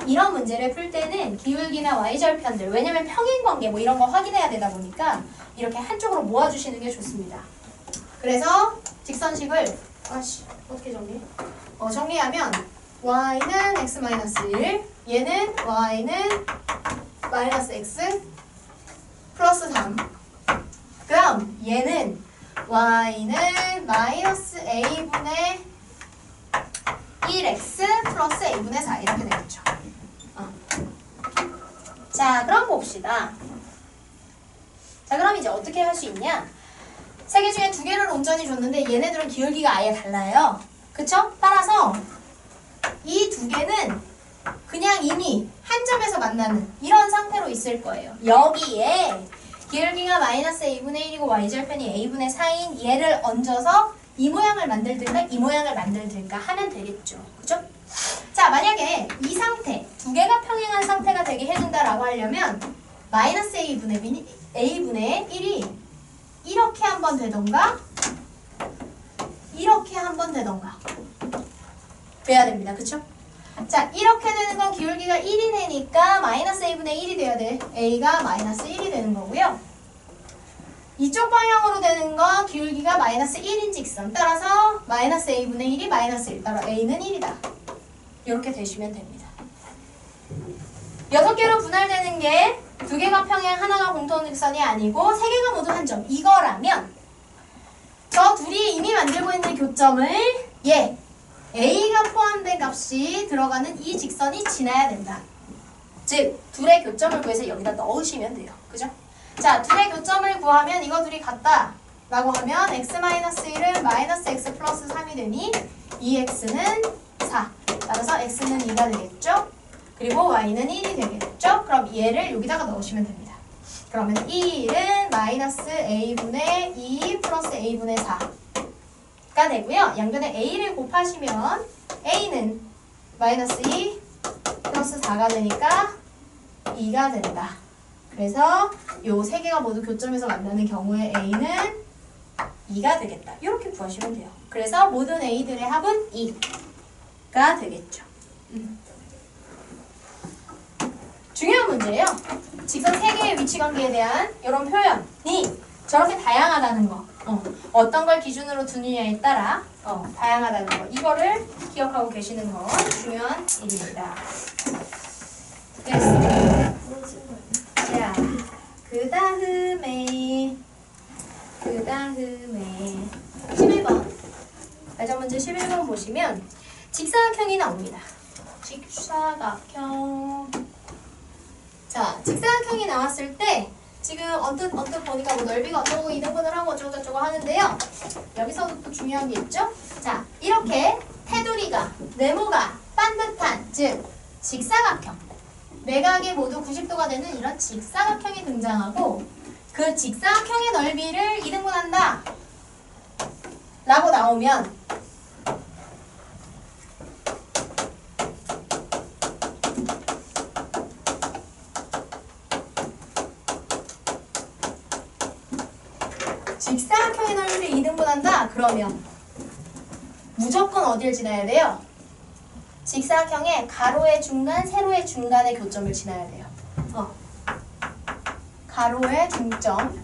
이런 문제를 풀 때는 기울기나 y절편들, 왜냐면 평행관계 뭐 이런 거 확인해야 되다 보니까 이렇게 한쪽으로 모아주시는 게 좋습니다. 그래서 직선식을 어떻게 정리해? 정리하면 y는 x-1, 얘는 y는 마이너스 x 플러스 3, 그 다음 얘는 y는 마이너스 a분의 1x 플러스 a분의 4 이렇게 되겠죠. 자, 그럼 봅시다. 자, 그럼 이제 어떻게 할 수 있냐? 3개 중에 2개를 온전히 줬는데 얘네들은 기울기가 아예 달라요. 그쵸? 따라서 이 2개는 그냥 이미 한 점에서 만나는 이런 상태로 있을 거예요. 여기에 기울기가 마이너스 a분의 1이고 y절편이 a분의 4인 얘를 얹어서 이 모양을 만들든가 이 모양을 만들든가 하면 되겠죠. 그죠? 자, 만약에 이 상태, 2개가 평행한 상태가 되게 해준다라고 하려면 마이너스 a분의 1이 이렇게 한번 되던가 이렇게 한번 되던가 돼야 됩니다. 그쵸? 자, 이렇게 되는 건 기울기가 1이 되니까 마이너스 a분의 1이 돼야 돼. a가 마이너스 1이 되는 거고요. 이쪽 방향으로 되는 건 기울기가 마이너스 1인 직선. 따라서 마이너스 a분의 1이 마이너스 1. 따라 a는 1이다. 이렇게 되시면 됩니다. 6개로 분할되는 게 2개가 평행, 하나가 공통직선이 아니고 3개가 모두 한 점. 이거라면 저 둘이 이미 만들고 있는 교점을 a가 포함된 값이 들어가는 이 직선이 지나야 된다. 즉 둘의 교점을 구해서 여기다 넣으시면 돼요. 그죠? 자, 둘의 교점을 구하면 이거 둘이 같다 라고 하면 x-1은 마이너스 x 플러스 3이 되니 2x는 4. 따라서 x는 2가 되겠죠? 그리고 y는 1이 되겠죠? 그럼 얘를 여기다가 넣으시면 됩니다. 그러면 1은 마이너스 a분의 2 플러스 a분의 4가 되고요. 양변에 a를 곱하시면 a는 마이너스 2 플러스 4가 되니까 2가 된다. 그래서 요 3개가 모두 교점에서 만나는 경우에 a는 2가 되겠다. 이렇게 구하시면 돼요. 그래서 모든 a들의 합은 2가 되겠죠. 중요한 문제예요. 직선 3개의 위치관계에 대한 이런 표현이 저렇게 다양하다는 거. 어떤 걸 기준으로 두느냐에 따라 다양하다는 거. 이거를 기억하고 계시는 건 중요한 일입니다. 됐어. 자, 그 다음에 11번 발전 문제 11번 보시면 직사각형이 나옵니다. 직사각형. 자, 직사각형이 나왔을 때 지금 언뜻 보니까 뭐 넓이가 어쩌고 이등분을 하고 어쩌고저쩌고 하는데요. 여기서도 또 중요한 게 있죠. 자, 이렇게 테두리가 네모가 반듯한 즉 직사각형 매각이 모두 90도가 되는 이런 직사각형이 등장하고 그 직사각형의 넓이를 2등분한다 라고 나오면 직사각형의 넓이를 2등분한다 그러면 무조건 어딜 지나야 돼요? 직사각형의 가로의 중간, 세로의 중간의 교점을 지나야 돼요. 가로의 중점,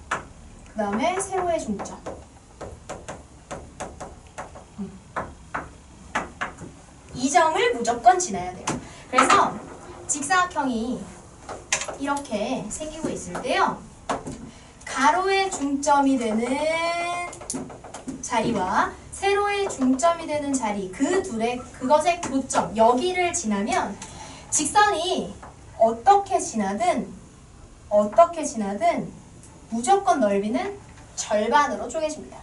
그 다음에 세로의 중점. 이 점을 무조건 지나야 돼요. 그래서 직사각형이 이렇게 생기고 있을 때요. 가로의 중점이 되는 자리와 세로의 중점이 되는 자리, 그것의 교점, 여기를 지나면 직선이 어떻게 지나든 무조건 넓이는 절반으로 쪼개집니다.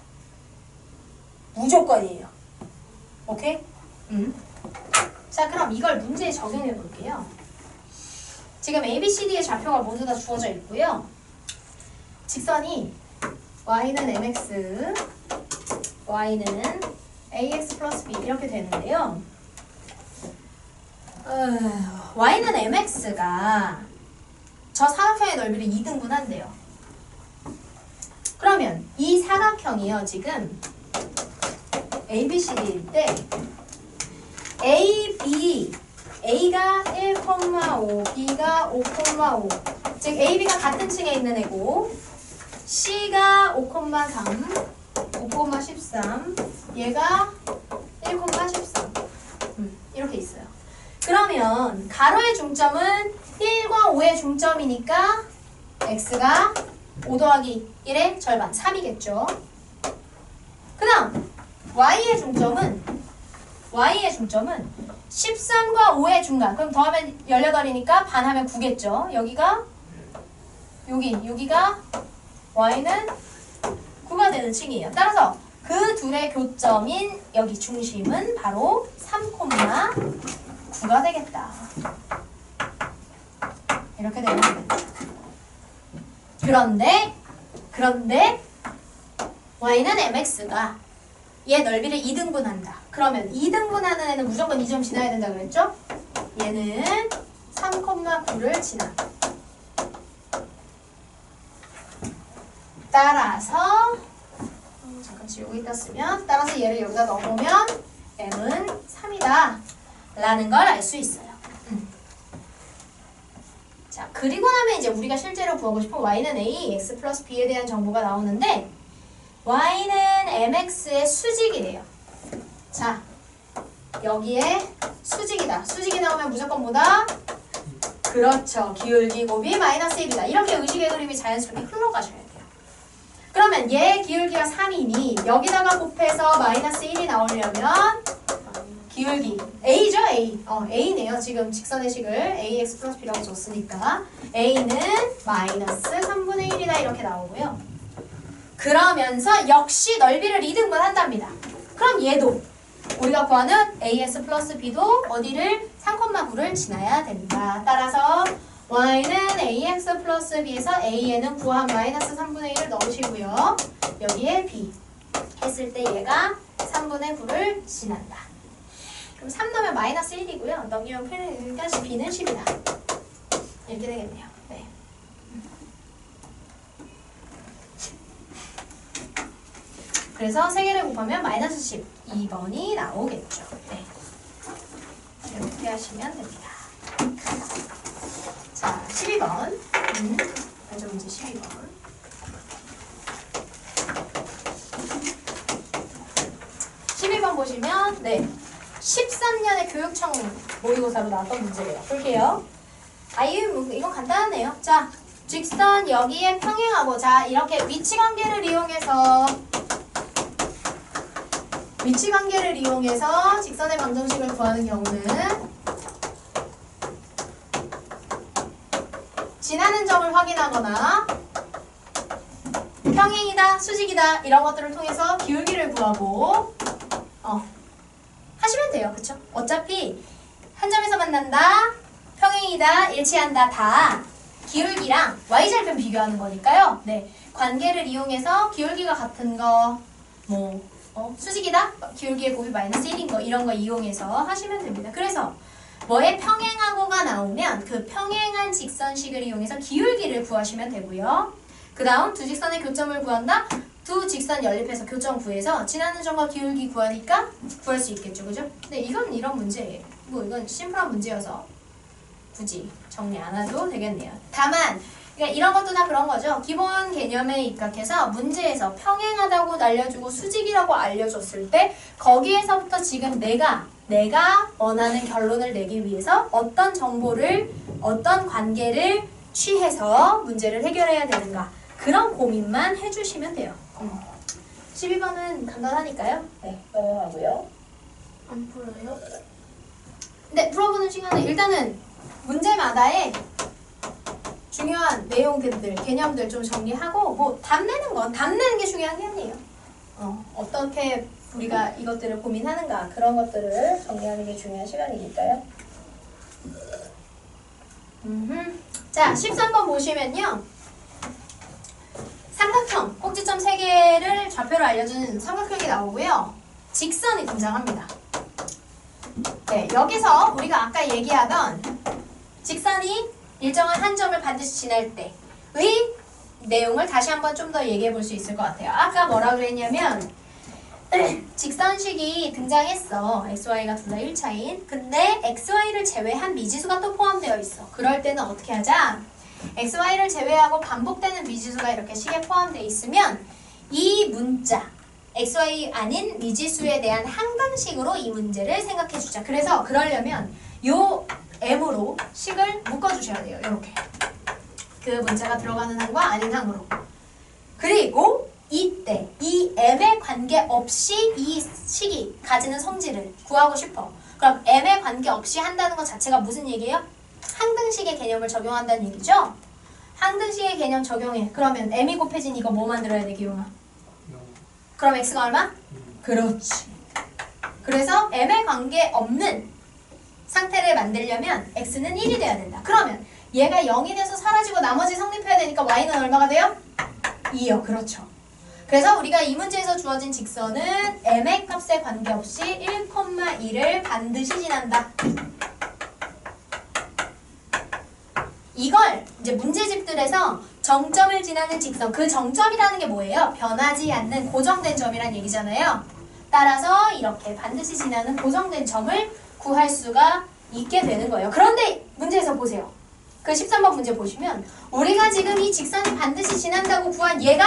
무조건이에요. 오케이? 자, 그럼 이걸 문제에 적용해 볼게요. 지금 ABCD의 좌표가 모두 다 주어져 있고요. 직선이 y는 mx, y는 ax 플러스 b 이렇게 되는데요. y는 mx가 저 사각형의 넓이를 2등분한대요. 그러면 이 사각형이요. 지금 ABCD일 때 A가 1,5, B가 5,5 즉 AB가 같은 층에 있는 애고 C가 5,3, 5,13 얘가 1,13 이렇게 있어요. 그러면 가로의 중점은 1과 5의 중점이니까 x가 5 더하기 1의 절반 3이겠죠. 그 다음 y의 중점은 13과 5의 중간. 그럼 더하면 18이니까 반하면 9겠죠. 여기가 y는 9가 되는 층이에요. 따라서 그 둘의 교점인 여기 중심은 바로 3,9가 되겠다. 이렇게 되는 겁니다. 그런데 y는 mx가 얘 넓이를 2등분한다. 그러면 2등분하는 애는 무조건 이 점 지나야 된다 그랬죠? 얘는 3,9를 지나. 따라서 잠깐 지우고 있다 쓰면 따라서 얘를 여기다 넣어보면 m은 3이다 라는 걸 알 수 있어요. 자, 그리고 나면 이제 우리가 실제로 구하고 싶은 y는 a, x 플러스 b에 대한 정보가 나오는데 y는 mx의 수직이래요. 자, 여기에 수직이다. 수직이 나오면 무조건 뭐다? 그렇죠. 기울기 곱이 마이너스 1이다. 이렇게 의식의 그림이 자연스럽게 흘러가셔야 돼요. 그러면 얘 기울기가 3이니 여기다가 곱해서 마이너스 1이 나오려면 기울기 a죠? a네요. 지금 직선의 식을 ax 플러스 b라고 줬으니까 a는 마이너스 3분의 1이다 이렇게 나오고요. 그러면서 역시 넓이를 2등분 한답니다. 그럼 얘도 우리가 구하는 ax 플러스 b도 어디를 3,9를 지나야 된다. 따라서 y는 ax 플러스 b에서 a에는 구한 마이너스 3분의 1을 넣으시고요. 여기에 b 했을 때 얘가 3분의 9를 지난다. 그럼 3 넣으면 마이너스 1이고요. 넘기면 그러니까 b는 10이다. 이렇게 되겠네요. 네. 그래서 3개를 곱하면 마이너스 10. 2번이 나오겠죠. 네. 이렇게 하시면 됩니다. 자, 12번. 가정 문제 12번. 12번 보시면, 네. 13년에 교육청 모의고사로 나왔던 문제예요. 볼게요. 아유, 이건 간단하네요. 자, 직선 여기에 평행하고, 자, 이렇게 위치관계를 이용해서 직선의 방정식을 구하는 경우는 지나는 점을 확인하거나 평행이다, 수직이다 이런 것들을 통해서 기울기를 구하고 하시면 돼요. 그쵸? 어차피 한 점에서 만난다, 평행이다, 일치한다 다 기울기랑 y절편 비교하는 거니까요. 네, 관계를 이용해서 기울기가 같은 거 수직이다? 기울기의 곱이 마이너스 1인 거 이런 거 이용해서 하시면 됩니다. 그래서 뭐에 평행하고가 나오면 그 평행한 직선식을 이용해서 기울기를 구하시면 되고요. 그 다음 두 직선의 교점을 구한다? 두 직선 연립해서 교점 구해서 지나는 점과 기울기 구하니까 구할 수 있겠죠. 그죠? 근데 이건 이런 문제예요. 이건 심플한 문제여서 굳이 정리 안 해도 되겠네요. 다만 그러니까 이런 것도 다 그런 거죠. 기본 개념에 입각해서 문제에서 평행하다고 알려주고 수직이라고 알려줬을 때 거기에서부터 지금 내가 원하는 결론을 내기 위해서 어떤 정보를 어떤 관계를 취해서 문제를 해결해야 되는가 그런 고민만 해주시면 돼요. 12번은 간단하니까요. 네, 넘어가고요. 안 풀어요? 네, 풀어보는 시간에 일단은 문제마다의 중요한 내용들, 개념들 좀 정리하고 답 내는 게 중요한 게 아니에요. 어떻게 우리가 이것들을 고민하는가 그런 것들을 정리하는 게 중요한 시간이니까요. 자, 13번 보시면요. 삼각형, 꼭지점 3개를 좌표로 알려주는 삼각형이 나오고요. 직선이 등장합니다. 네, 여기서 우리가 아까 얘기하던 직선이 일정한 한 점을 반드시 지날 때의 내용을 다시 한번 좀 더 얘기해 볼 수 있을 것 같아요. 아까 뭐라 그랬냐면 직선식이 등장했어. XY가 둘 다 1차인. 근데 XY를 제외한 미지수가 또 포함되어 있어. 그럴 때는 어떻게 하자? XY를 제외하고 반복되는 미지수가 이렇게 식에 포함되어 있으면 이 문자 XY 아닌 미지수에 대한 항등식으로 이 문제를 생각해 주자. 그래서 그러려면 요 M으로 식을 묶어주셔야 돼요. 이렇게. 그 문자가 들어가는 항과 아닌 항으로. 그리고 이때 이 M에 관계없이 이 식이 가지는 성질을 구하고 싶어. 그럼 M에 관계없이 한다는 것 자체가 무슨 얘기예요? 항등식의 개념을 적용한다는 얘기죠? 항등식의 개념 적용해. 그러면 M이 곱해진 이거 뭐 만들어야 돼, 기용아? 그럼 X가 얼마? 그렇지. 그래서 M에 관계없는 상태를 만들려면 X는 1이 돼야 된다. 그러면 얘가 0이 돼서 사라지고 나머지 성립해야 되니까 Y는 얼마가 돼요? 2요. 그렇죠. 그래서 우리가 이 문제에서 주어진 직선은 M의 값에 관계없이 1,2를 반드시 지난다. 이걸 이제 문제집들에서 정점을 지나는 직선, 그 정점이라는 게 뭐예요? 변하지 않는 고정된 점이란 얘기잖아요. 따라서 이렇게 반드시 지나는 고정된 점을 구할 수가 있게 되는 거예요. 그런데 문제에서 보세요. 그 13번 문제 보시면 우리가 지금 이 직선이 반드시 지난다고 구한 얘가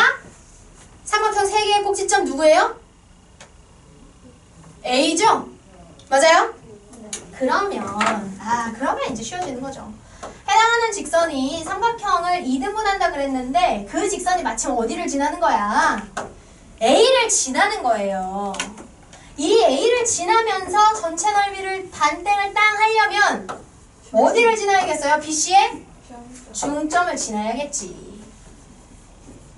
삼각형 3개의 꼭지점 누구예요? A죠? 맞아요? 그러면 이제 쉬워지는 거죠. 해당하는 직선이 삼각형을 2등분한다 그랬는데 그 직선이 마침 어디를 지나는 거야? A를 지나는 거예요. 이 A를 지나면서 전체 넓이를 반땡을 땅 하려면 어디를 지나야겠어요? BC의 중점을 지나야겠지.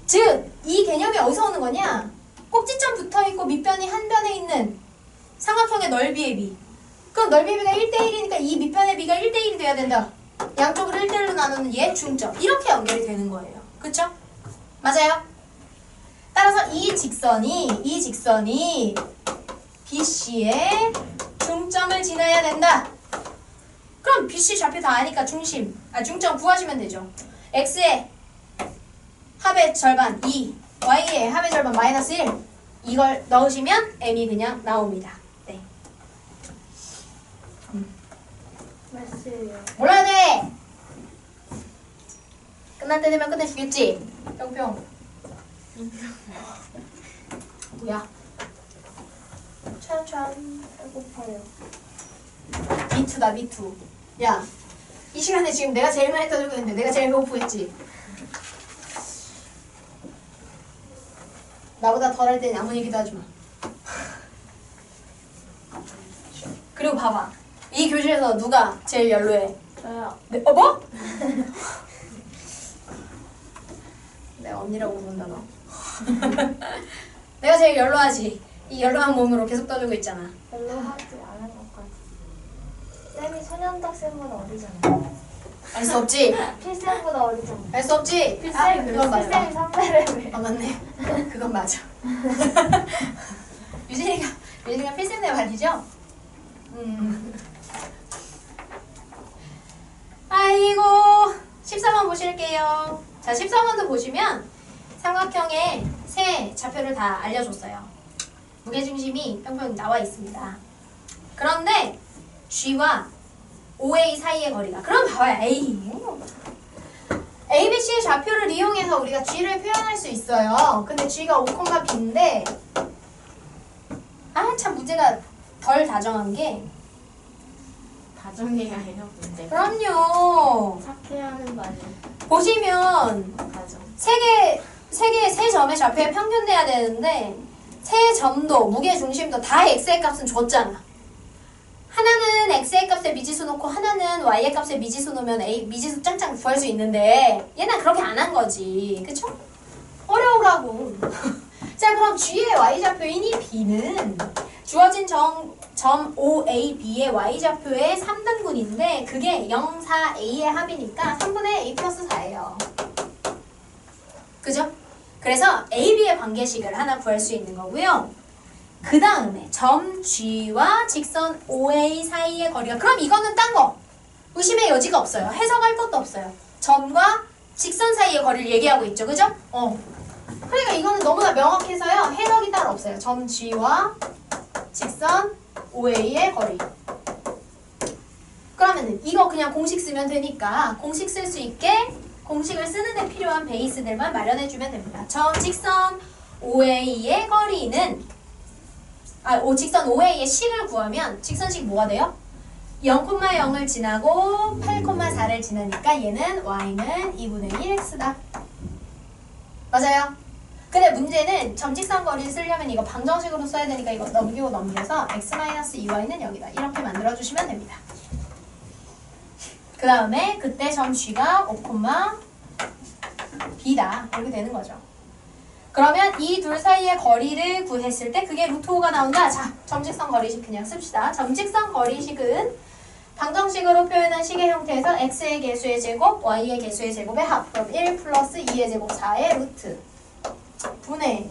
즉, 이 개념이 어디서 오는 거냐? 꼭지점 붙어있고 밑변이 한 변에 있는 삼각형의 넓이의 비. 그럼 넓이의 비가 1대1이니까 이 밑변의 비가 1대1이 돼야 된다. 양쪽을 1대1로 나누는 얘 중점. 이렇게 연결이 되는 거예요. 그쵸? 맞아요? 따라서 이 직선이 BC의 중점을 지나야 된다. 그럼 BC 좌표 다 아니까 중점 구하시면 되죠. X의 합의 절반 2, Y의 합의 절반 마이너스 1. 이걸 넣으시면 m이 그냥 나옵니다. 네. 몇시예요? 몰라야 돼. 끝날 때 되면 끝내주겠지. 뿅뿅. 뭐야? 짠짠. 배고파요. 미투다 미투. 야, 이 시간에 지금 내가 제일 많이 떠들고 있는데 내가 제일 배고프겠지. 나보다 덜 할 때는 아무 얘기도 하지 마. 그리고 봐봐. 이 교실에서 누가 제일 연로해? 저요. 네, 뭐? 내가 언니라고 부른다 너. 내가 제일 연로하지. 이 연로한 몸으로 계속 떠들고 있잖아. 별로 하지 않은 것까지. 쌤이 소년덕 쌤보다 어리잖아요. 알 수 없지. 필쌤보다 어리잖아요. 알 수 없지. 필쌤이 그건 맞아. 필쌤이 선배래요. 아 맞네. 그건 맞아. 유진이가 필승내 말이죠? 아이고 14번 보실게요. 자 14번도 보시면 삼각형의 세 좌표를 다 알려줬어요. 무게중심이 뿅뿅 나와 있습니다. 그런데 G와 OA 사이의 거리가 그럼 봐봐요. ABC의 좌표를 이용해서 우리가 G를 표현할 수 있어요. 근데 G가 5,B인데 참 문제가 덜 다정한 게 다정해야 해요, 문제. 그럼요. 착해야 하는 거 아니에요? 보시면 다정. 세 점의 좌표에 평균 내야 되는데 세 점도 무게중심도 다 x의 값은 줬잖아. 하나는 x의 값에 미지수 놓고 하나는 y의 값에 미지수 놓으면 a 미지수 짱짱 구할 수 있는데 얘는 그렇게 안 한 거지. 그쵸? 어려우라고. 자 그럼 G의 y좌표인 이 B는 주어진 점 OAB의 y좌표의 3등분인데 그게 0, 4, A의 합이니까 3분의 A 플러스 4예요. 그죠? 그래서 AB의 관계식을 하나 구할 수 있는 거고요. 그 다음에 점 G와 직선 OA 사이의 거리가 그럼 이거는 딴 거 의심의 여지가 없어요. 해석할 것도 없어요. 점과 직선 사이의 거리를 얘기하고 있죠. 그죠? 그러니까 이거는 너무나 명확해서요. 해석이 따로 없어요. 점 G와 직선 OA의 거리. 그러면은 이거 그냥 공식 쓰면 되니까 공식 쓸 수 있게 공식을 쓰는 데 필요한 베이스들만 마련해주면 됩니다. 점 직선 OA의 거리는 직선 OA의 식을 구하면 직선식 뭐가 돼요? 0,0을 지나고 8,4를 지나니까 얘는 y는 2분의 1x다. 맞아요? 근데 문제는 점직선 거리를 쓰려면 이거 방정식으로 써야 되니까 이거 넘기고 넘겨서 x-2y는 여기다 이렇게 만들어주시면 됩니다. 그 다음에 그때 점 G가 5,B다 이렇게 되는 거죠. 그러면 이 둘 사이의 거리를 구했을 때 그게 루트 5가 나온다. 자, 점직선 거리식 그냥 씁시다. 점직선 거리식은 방정식으로 표현한 식의 형태에서 x의 개수의 제곱, y의 개수의 제곱의 합. 그럼 1 플러스 2의 제곱 4의 루트 분의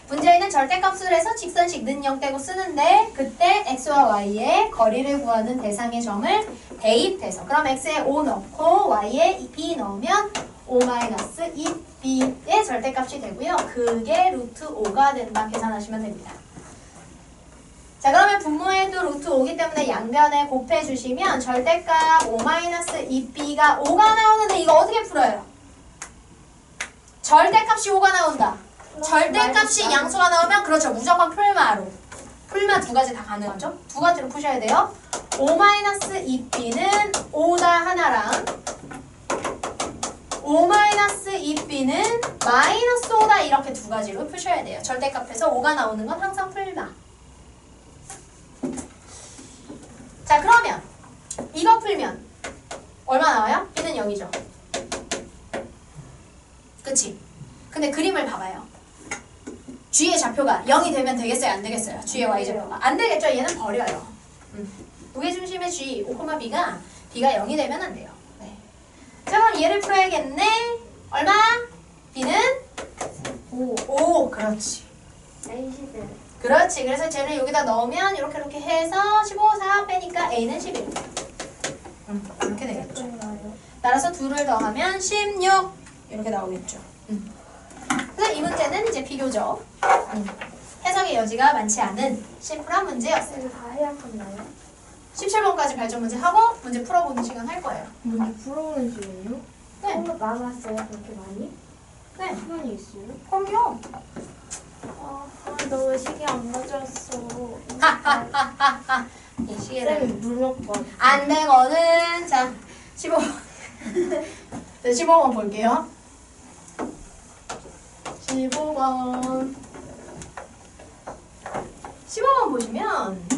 문제에는 절대값을 해서 직선식 는 0대고 쓰는데 그때 x와 y의 거리를 구하는 대상의 점을 대입해서 그럼 x에 5 넣고 y에 b 넣으면 5-2b의 절대값이 되고요. 그게 루트 5가 된다. 계산하시면 됩니다. 자 그러면 분모에도 루트 5기 때문에 양변에 곱해주시면 절대값 5-2b가 5가 나오는데 이거 어떻게 풀어요? 절대값이 5가 나온다. 절대값이 양수가 나오면 그렇죠. 무조건 풀마로. 풀마 두 가지 다 가능하죠. 두 가지로 푸셔야 돼요. 5-2b는 5다 하나랑 5-2b는 마이너스 5다 이렇게 두 가지로 푸셔야 돼요. 절대값에서 5가 나오는 건 항상 풀마. 자 그러면 이거 풀면 얼마 나와요? b는 0이죠. 그치? 근데 그림을 봐봐요. G의 좌표가 0이 되면 되겠어요? 안 되겠어요? G의 Y좌표가. 안 되겠죠? 얘는 버려요. 무게중심의 G, 5,B가 B가 0이 되면 안 돼요. 네. 자 그럼 얘를 풀어야겠네. 얼마? B는? 5. 그렇지. A11. 그렇지. 그래서 쟤를 여기다 넣으면 이렇게 해서 15, 4 빼니까 A는 11. 이렇게 되겠죠. 따라서 2를 더하면 16 이렇게 나오겠죠. 그래서 이 문제는 이제 비교적 해석의 여지가 많지 않은 심플한 문제였어요. 이거 다 해야 끝나요? 17번까지 발전 문제 하고 문제 풀어보는 시간 할 거예요. 문제 풀어보는 시간이요? 네. 남았어요? 그렇게 많이? 네. 시간이 있어요? 그럼요. 너 왜 시계 안 가져왔어? 이 시계를 쌤이 물 먹고 왔어. 안 되거든. 자, 15번. 네, 15번 볼게요. 15번. 15번 보시면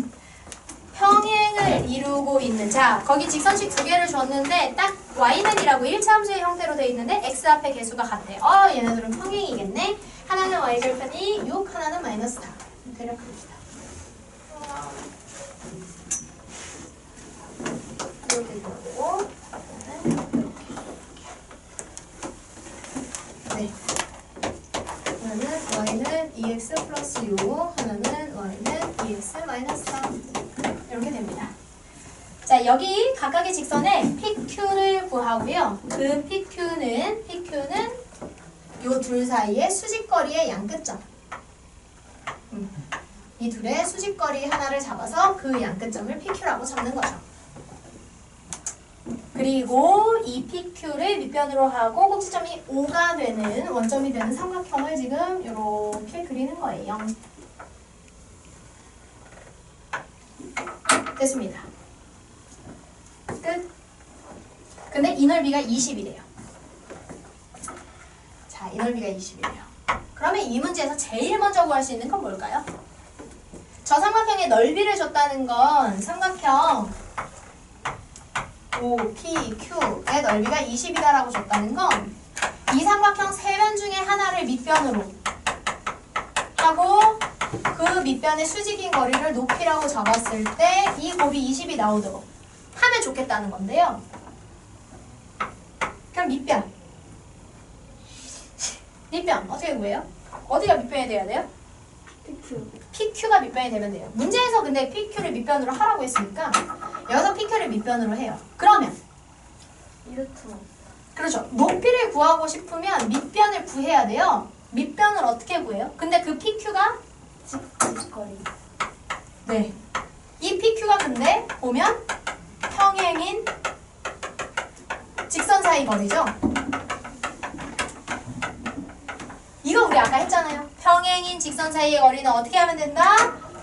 평행을 이루고 있는 자, 거기 직선식 두 개를 줬는데 딱 y는이라고 1차 함수의 형태로 돼 있는데 x 앞에 개수가 같대. 얘네들은 평행이겠네. 하나는 y절편이 6, 하나는 마이너스 4. 대략합니다. 이렇게 있고 네. 하나는 y는 2x 플러스 6, 하나는 y는 2x 마이너스 3 이렇게 됩니다. 자, 여기 각각의 직선에 PQ를 구하고요. 그 PQ는 요 둘 사이의 수직거리의 양끝점. 이 둘의 수직거리 하나를 잡아서 그 양끝점을 PQ라고 잡는 거죠. 그리고 이 PQ를 밑변으로 하고 꼭지점이 5가 되는 원점이 되는 삼각형을 지금 이렇게 그리는 거예요. 됐습니다. 끝. 근데 이 넓이가 20이래요. 자, 이 넓이가 20이래요. 그러면 이 문제에서 제일 먼저 구할 수 있는 건 뭘까요? 저 삼각형의 넓이를 줬다는 건 삼각형 OPQ의 넓이가 20이다라고 줬다는 건 이 삼각형 세 변 중에 하나를 밑변으로 하고 그 밑변의 수직인 거리를 높이라고 잡았을 때 이 곱이 20이 나오도록 하면 좋겠다는 건데요. 그럼 밑변 어떻게 구해요? 어디가 밑변이 돼야 돼요? PQ가 밑변이 되면 돼요. 문제에서 근데 PQ를 밑변으로 하라고 했으니까 여기서 PQ를 밑변으로 해요. 그러면 그렇죠. 높이를 구하고 싶으면 밑변을 구해야 돼요. 밑변을 어떻게 구해요? 근데 그 PQ가 직거리. 네. 이 PQ가 근데 보면 평행인 직선 사이 거리죠. 이거 우리 아까 했잖아요. 평행인 직선 사이의 거리는 어떻게 하면 된다?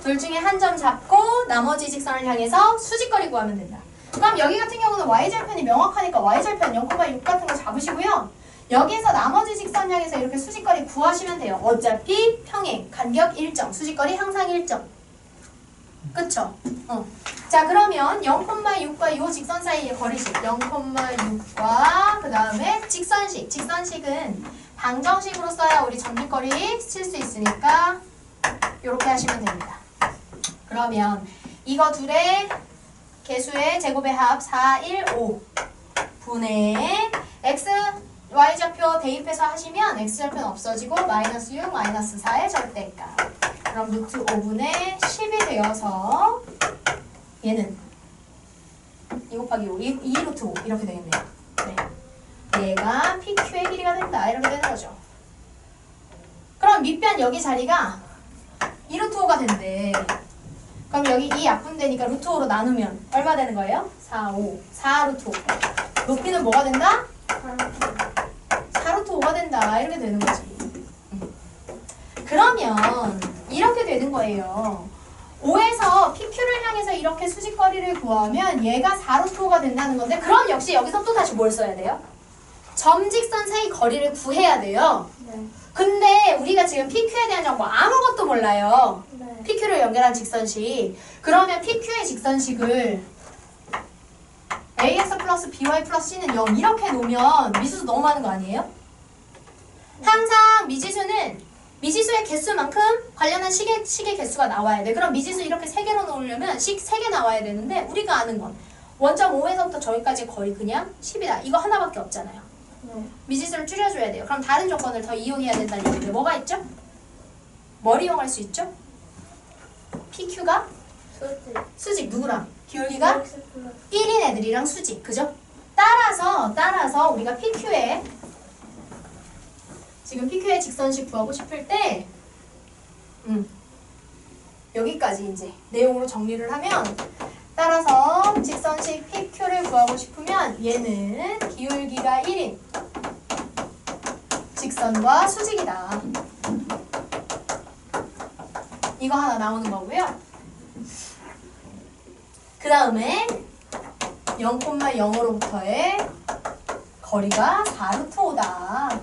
둘 중에 한 점 잡고 나머지 직선을 향해서 수직거리 구하면 된다. 그럼 여기 같은 경우는 y절편이 명확하니까 y절편 0,6 같은 거 잡으시고요. 여기에서 나머지 직선 향해서 이렇게 수직거리 구하시면 돼요. 어차피 평행, 간격 일정, 수직거리 항상 일정. 그쵸? 자, 그러면 0,6과 이 직선 사이의 거리식 0,6과 그 다음에 직선식. 직선식은 방정식으로 써야 우리 전직거리 쓸 수 있으니까 이렇게 하시면 됩니다. 그러면 이거 둘의 개수의 제곱의 합 4, 1, 5 분의 x, y좌표 대입해서 하시면 x좌표는 없어지고 마이너스 6, 마이너스 4의 절대값. 그럼 루트 5분의 10이 되어서 얘는 2 곱하기 5, 2 루트 5 이렇게 되겠네요. 네. 얘가 PQ의 길이가 된다. 이렇게 되는 거죠. 그럼 밑변 여기 자리가 2 루트 5가 된대. 그럼 여기 이 약분되니까 루트 5로 나누면 얼마 되는 거예요? 4, 5. 4 루트 5. 높이는 뭐가 된다? 4 루트 5가 된다. 이렇게 되는 거지. 그러면 이렇게 되는 거예요. 5에서 PQ를 향해서 이렇게 수직거리를 구하면 얘가 4 루트 5가 된다는 건데 그럼 역시 여기서 또 다시 뭘 써야 돼요? 점직선 사이 거리를 구해야 돼요. 네. 근데 우리가 지금 PQ에 대한 정보 아무것도 몰라요. 네. PQ를 연결한 직선식. 그러면 PQ의 직선식을 AX 플러스 BY 플러스 C는 0 이렇게 놓으면 미지수 너무 많은 거 아니에요? 항상 미지수의 개수만큼 관련한 식의 개수가 나와야 돼. 그럼 미지수 이렇게 3개로 놓으려면 식 3개 나와야 되는데 우리가 아는 건 원점 5에서부터 저기까지 거리 그냥 10이다. 이거 하나밖에 없잖아요. 네. 미지수를 줄여줘야 돼요. 그럼 다른 조건을 더 이용해야 된다는 얘기인데 뭐가 있죠? 뭘 이용할 수 있죠? PQ가 수직 누구랑? 기울기가 1인 애들이랑 수직. 그죠? 따라서 우리가 PQ의 지금 PQ의 직선식 구하고 싶을 때 여기까지 이제 내용으로 정리를 하면 따라서 직선식 PQ를 구하고 싶으면 얘는 기울기가 1인 직선과 수직이다. 이거 하나 나오는 거고요. 그 다음에 0,0으로부터의 거리가 4루트5다.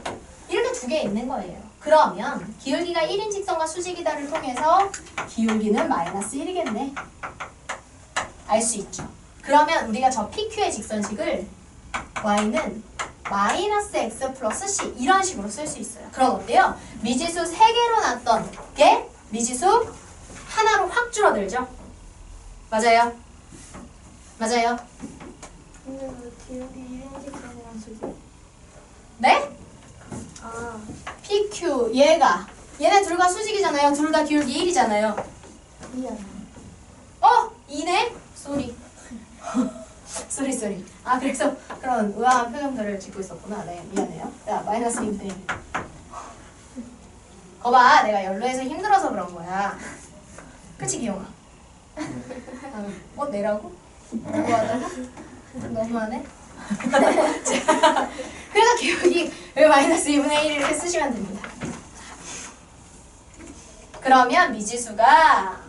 이렇게 두 개 있는 거예요. 그러면 기울기가 1인 직선과 수직이다를 통해서 기울기는 마이너스 1이겠네. 알 수 있죠. 그러면 우리가 저 PQ의 직선식을 y는 마이너스 x 플러스 c 이런 식으로 쓸 수 있어요. 그럼 어때요? 미지수 3개로 놨던 게 미지수 하나로 확 줄어들죠? 맞아요? 맞아요? 근데 왜 기울기 1인 직선이랑 수직? 네? 아, PQ 얘네 둘 다 수직이잖아요. 둘 다 기울기 1이잖아요. 미안. 2네? 쏘리. 쏘리. 아 그래서 그런 의아한 표정들을 짓고 있었구나. 네 미안해요. 야 마이너스 2분의 1. 거봐 내가 연로해서 힘들어서 그런 거야. 그치 기영아? 내라고? 누구 하다가? 너무하네. 자, 그래서 기울기 왜 마이너스 2분의 1 이렇게 쓰시면 됩니다. 그러면 미지수가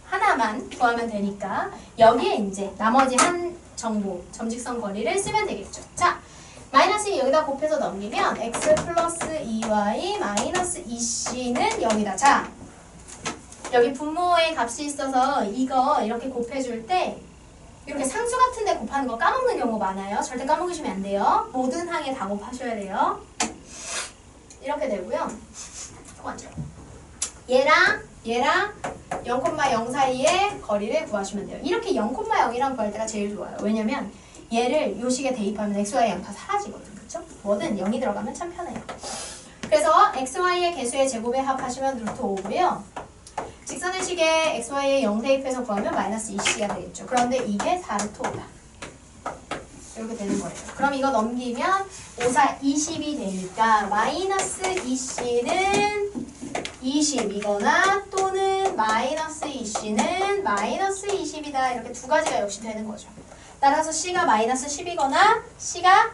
하나만 구하면 되니까 여기에 이제 나머지 한 정보 점직선 거리를 쓰면 되겠죠. 자, 마이너스 2 여기다 곱해서 넘기면 x 플러스 2y 마이너스 2c는 0이다. 자, 여기 분모의 값이 있어서 이거 이렇게 곱해줄 때 이렇게 상수 같은 데 곱하는 거 까먹는 경우 많아요. 절대 까먹으시면 안 돼요. 모든 항에 다 곱하셔야 돼요. 이렇게 되고요. 얘랑 0,0 사이의 거리를 구하시면 돼요. 이렇게 0,0이랑 구할 때가 제일 좋아요. 왜냐면 얘를 요 식에 대입하면 x, y, 양 다 사라지거든. 그쵸? 뭐든 0이 들어가면 참 편해요. 그래서 x, y의 개수의 제곱에 합하시면 루트 5고요. 직선의 식에 x, y에 0 대입해서 구하면 마이너스 2c가 되겠죠. 그런데 이게 4루트 5다. 이렇게 되는 거예요. 그럼 이거 넘기면 5, 4, 20이 되니까 마이너스 2c는 20이거나 또는 마이너스 2c는 마이너스 20이다. 이렇게 두 가지가 역시 되는 거죠. 따라서 c가 마이너스 10이거나 c가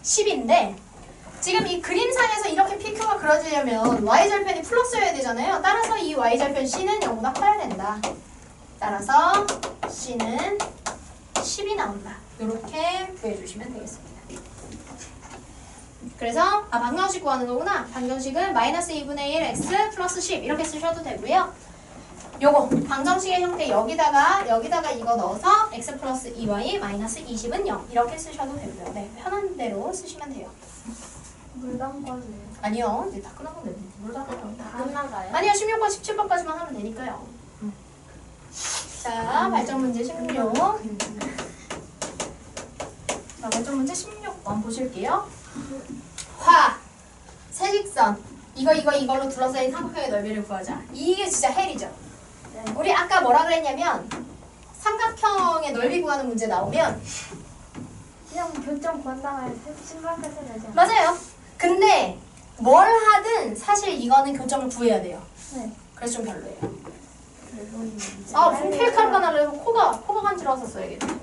10인데 지금 이 그림상에서 이렇게 PQ가 그려지려면 y절편이 플러스여야 되잖아요. 따라서 이 y절편 c는 0보다 커야 된다. 따라서 c는 10이 나온다. 이렇게 구해주시면 되겠습니다. 그래서 방정식 구하는 거구나. 방정식은 마이너스 2분의 1 x 플러스 10 이렇게 쓰셔도 되고요. 요거 방정식의 형태 여기다가 이거 넣어서 x 플러스 2y 마이너스 20은 0 이렇게 쓰셔도 되고요. 네, 편한 대로 쓰시면 돼요. 물 담궈줘요. 아니요, 이제 다 끝나면 됩니다. 물 다 끝나면 다 끝나가요? 아니요, 16번, 17번까지만 하면 되니까요. 자, 발전 문제 16. 자, 발전 문제 16번 보실게요. 세직선. 이걸로 둘러싸인 삼각형의 넓이를 구하자. 이게 진짜 헬이죠. 네. 우리 아까 뭐라 그랬냐면 삼각형의 넓이 구하는 문제 나오면 그냥 교점 구한다가 신발까지 되지 않아요? 맞아요. 근데 뭘 하든 사실 이거는 교점을 구해야 돼요. 네. 그래서 좀 별로예요. 별로인지. 분필카루가 나려고 코가 간지러워서 써야겠네.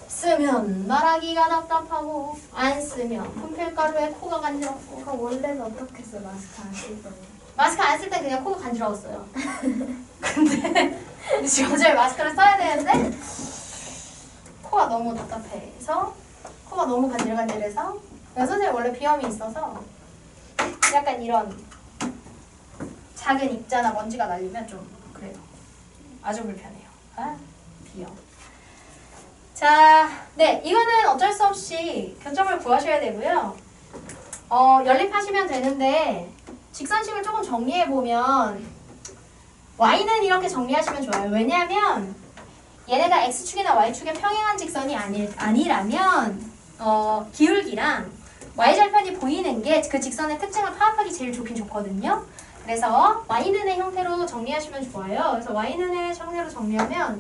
쓰면 말하기가 답답하고 안 쓰면 분필가루에 코가 간지럽고. 그거 원래는 어떻게 써? 마스크 안 쓸 때는? 마스크 안 쓸 때 그냥 코가 간지러웠어요. 근데 지금 어차피 마스크를 써야 되는데 코가 너무 답답해서 코가 너무 간질간질해서 선생님 원래 비염이 있어서 약간 이런 작은 입자나 먼지가 날리면 좀 그래요. 아주 불편해요. 비염. 자, 네, 이거는 어쩔 수 없이 교점을 구하셔야 되고요. 연립하시면 되는데 직선식을 조금 정리해보면 y는 이렇게 정리하시면 좋아요. 왜냐하면 얘네가 x축이나 y축에 평행한 직선이 아니라면 기울기랑 y절편이 보이는 게 그 직선의 특징을 파악하기 제일 좋긴 좋거든요. 그래서 y는의 형태로 정리하시면 좋아요. 그래서 y는의 형태로 정리하면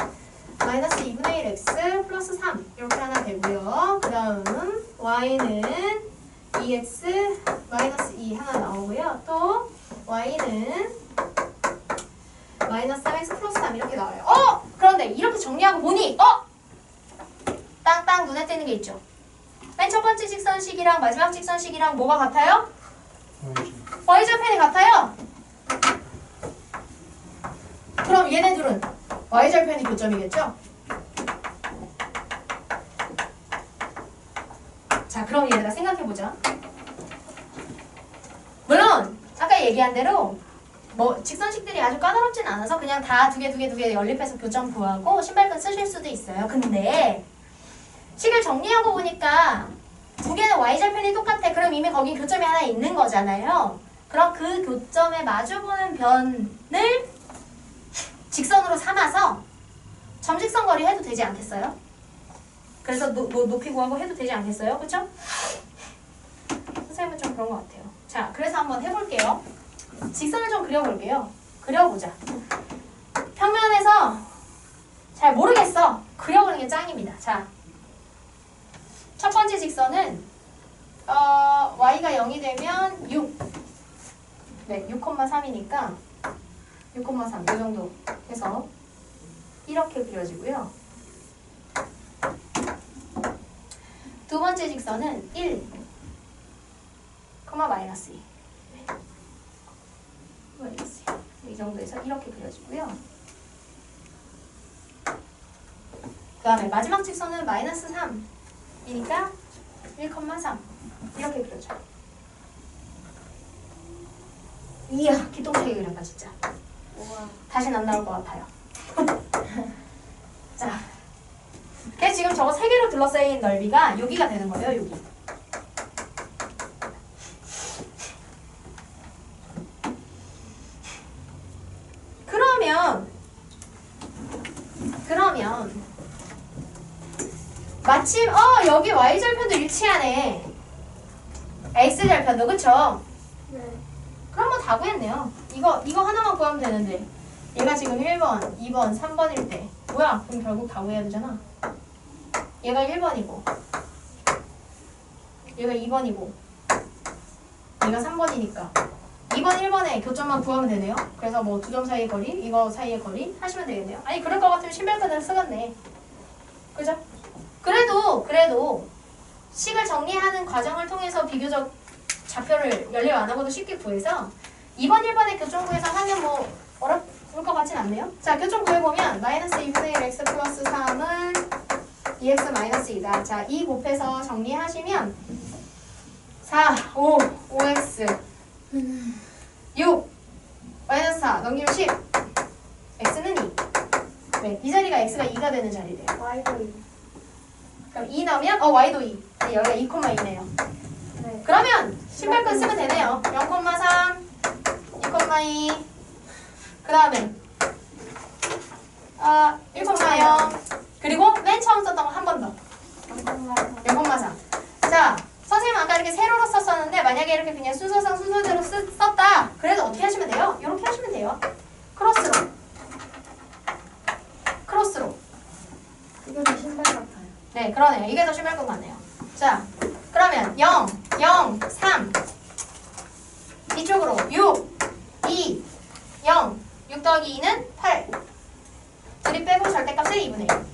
마이너스 2분의 1 x 플러스 3 이렇게 하나 되고요. 그 다음 y는 2x 마이너스 2 하나 나오고요. 또 y는 마이너스 3x 플러스 3 이렇게 나와요. 그런데 이렇게 정리하고 보니 땅땅 눈에 띄는 게 있죠. 맨 첫 번째 직선식이랑 마지막 직선식이랑 뭐가 같아요? y절편이 같아요. 그럼 얘네들은 y절편이 교점이겠죠? 자, 그럼 얘들아 생각해보자. 물론 아까 얘기한 대로 뭐 직선식들이 아주 까다롭진 않아서 그냥 다 두 개 연립해서 교점 구하고 신발끈 쓰실 수도 있어요. 근데 식을 정리하고 보니까 두 개는 y절편이 똑같아. 그럼 이미 거기 교점이 하나 있는 거잖아요. 그럼 그 교점에 마주보는 변을 직선으로 삼아서 점직선 거리 해도 되지 않겠어요? 그래서 높이 구하고 해도 되지 않겠어요? 그쵸? 선생님은 좀 그런 것 같아요. 자, 그래서 한번 해볼게요. 직선을 좀 그려볼게요. 그려보자. 평면에서 잘 모르겠어. 그려보는 게 짱입니다. 자, 첫 번째 직선은 y가 0이 되면 6. 네, 6,3이니까 6,3 이 정도 해서 이렇게 그려지고요. 두 번째 직선은 1, 마이너스 2. 마이너스 2. 이 정도에서 이렇게 그려지고요. 그 다음에 마지막 직선은 마이너스 3이니까 1,3 이렇게 그려져. 이야, 기똥차게 그렸다 진짜. 우와. 다시는 안 나올 것 같아요. 자, 걔 지금 저거 3개로 둘러싸인 넓이가 6이가 되는 거예요. 6이. 그러면 마침 여기 y절편도 일치하네. x절편도 그쵸? 네. 그럼 뭐 다 구했네요. 이거 하나만 구하면 되는데 얘가 지금 1번, 2번, 3번일 때 뭐야? 그럼 결국 다 구해야 되잖아. 얘가 1번이고 얘가 2번이고 얘가 3번이니까 2번, 1번에 교점만 구하면 되네요. 그래서 뭐 두 점 사이의 거리, 이거 사이의 거리 하시면 되겠네요. 아니 그럴 것 같으면 신발끈을 쓰겠네. 그죠? 그래도 식을 정리하는 과정을 통해서 비교적 좌표를 연립 안 하고도 쉽게 구해서 2번, 1번의 교점 구해서 하면 뭐 어려울 것 같진 않네요. 자, 교점 구해보면 마이너스 2분의 1 x 플러스 3은 2x 마이너스 2다. 자, 2 곱해서 정리하시면 4, 5x 6 마이너스 4 넘기면 10 x는 2. 네, 이 자리가 x가 2가 되는 자리래요. y도 2. 그럼 2 넣으면 y도 2. 네, 여기가 2,2네요. 네. 그러면 신발끈 쓰면 되네요. 0,3 2,2 그 다음에 1,0 그리고 맨 처음 썼던 거 한 번 더 0,3. 자, 선생님 아까 이렇게 세로로 썼었는데 만약에 이렇게 그냥 순서상 순서대로 썼다. 그래도 어떻게 하시면 돼요? 이렇게 하시면 돼요. 크로스로. 이거 더 신발 같아요. 네, 그러네요. 이게 더 신발끈 같네요. 자, 그러면 0, 0, 3 이쪽으로 6, 2, 0 6 더하기 2는 8 둘이 빼고 절대값의 2분의 1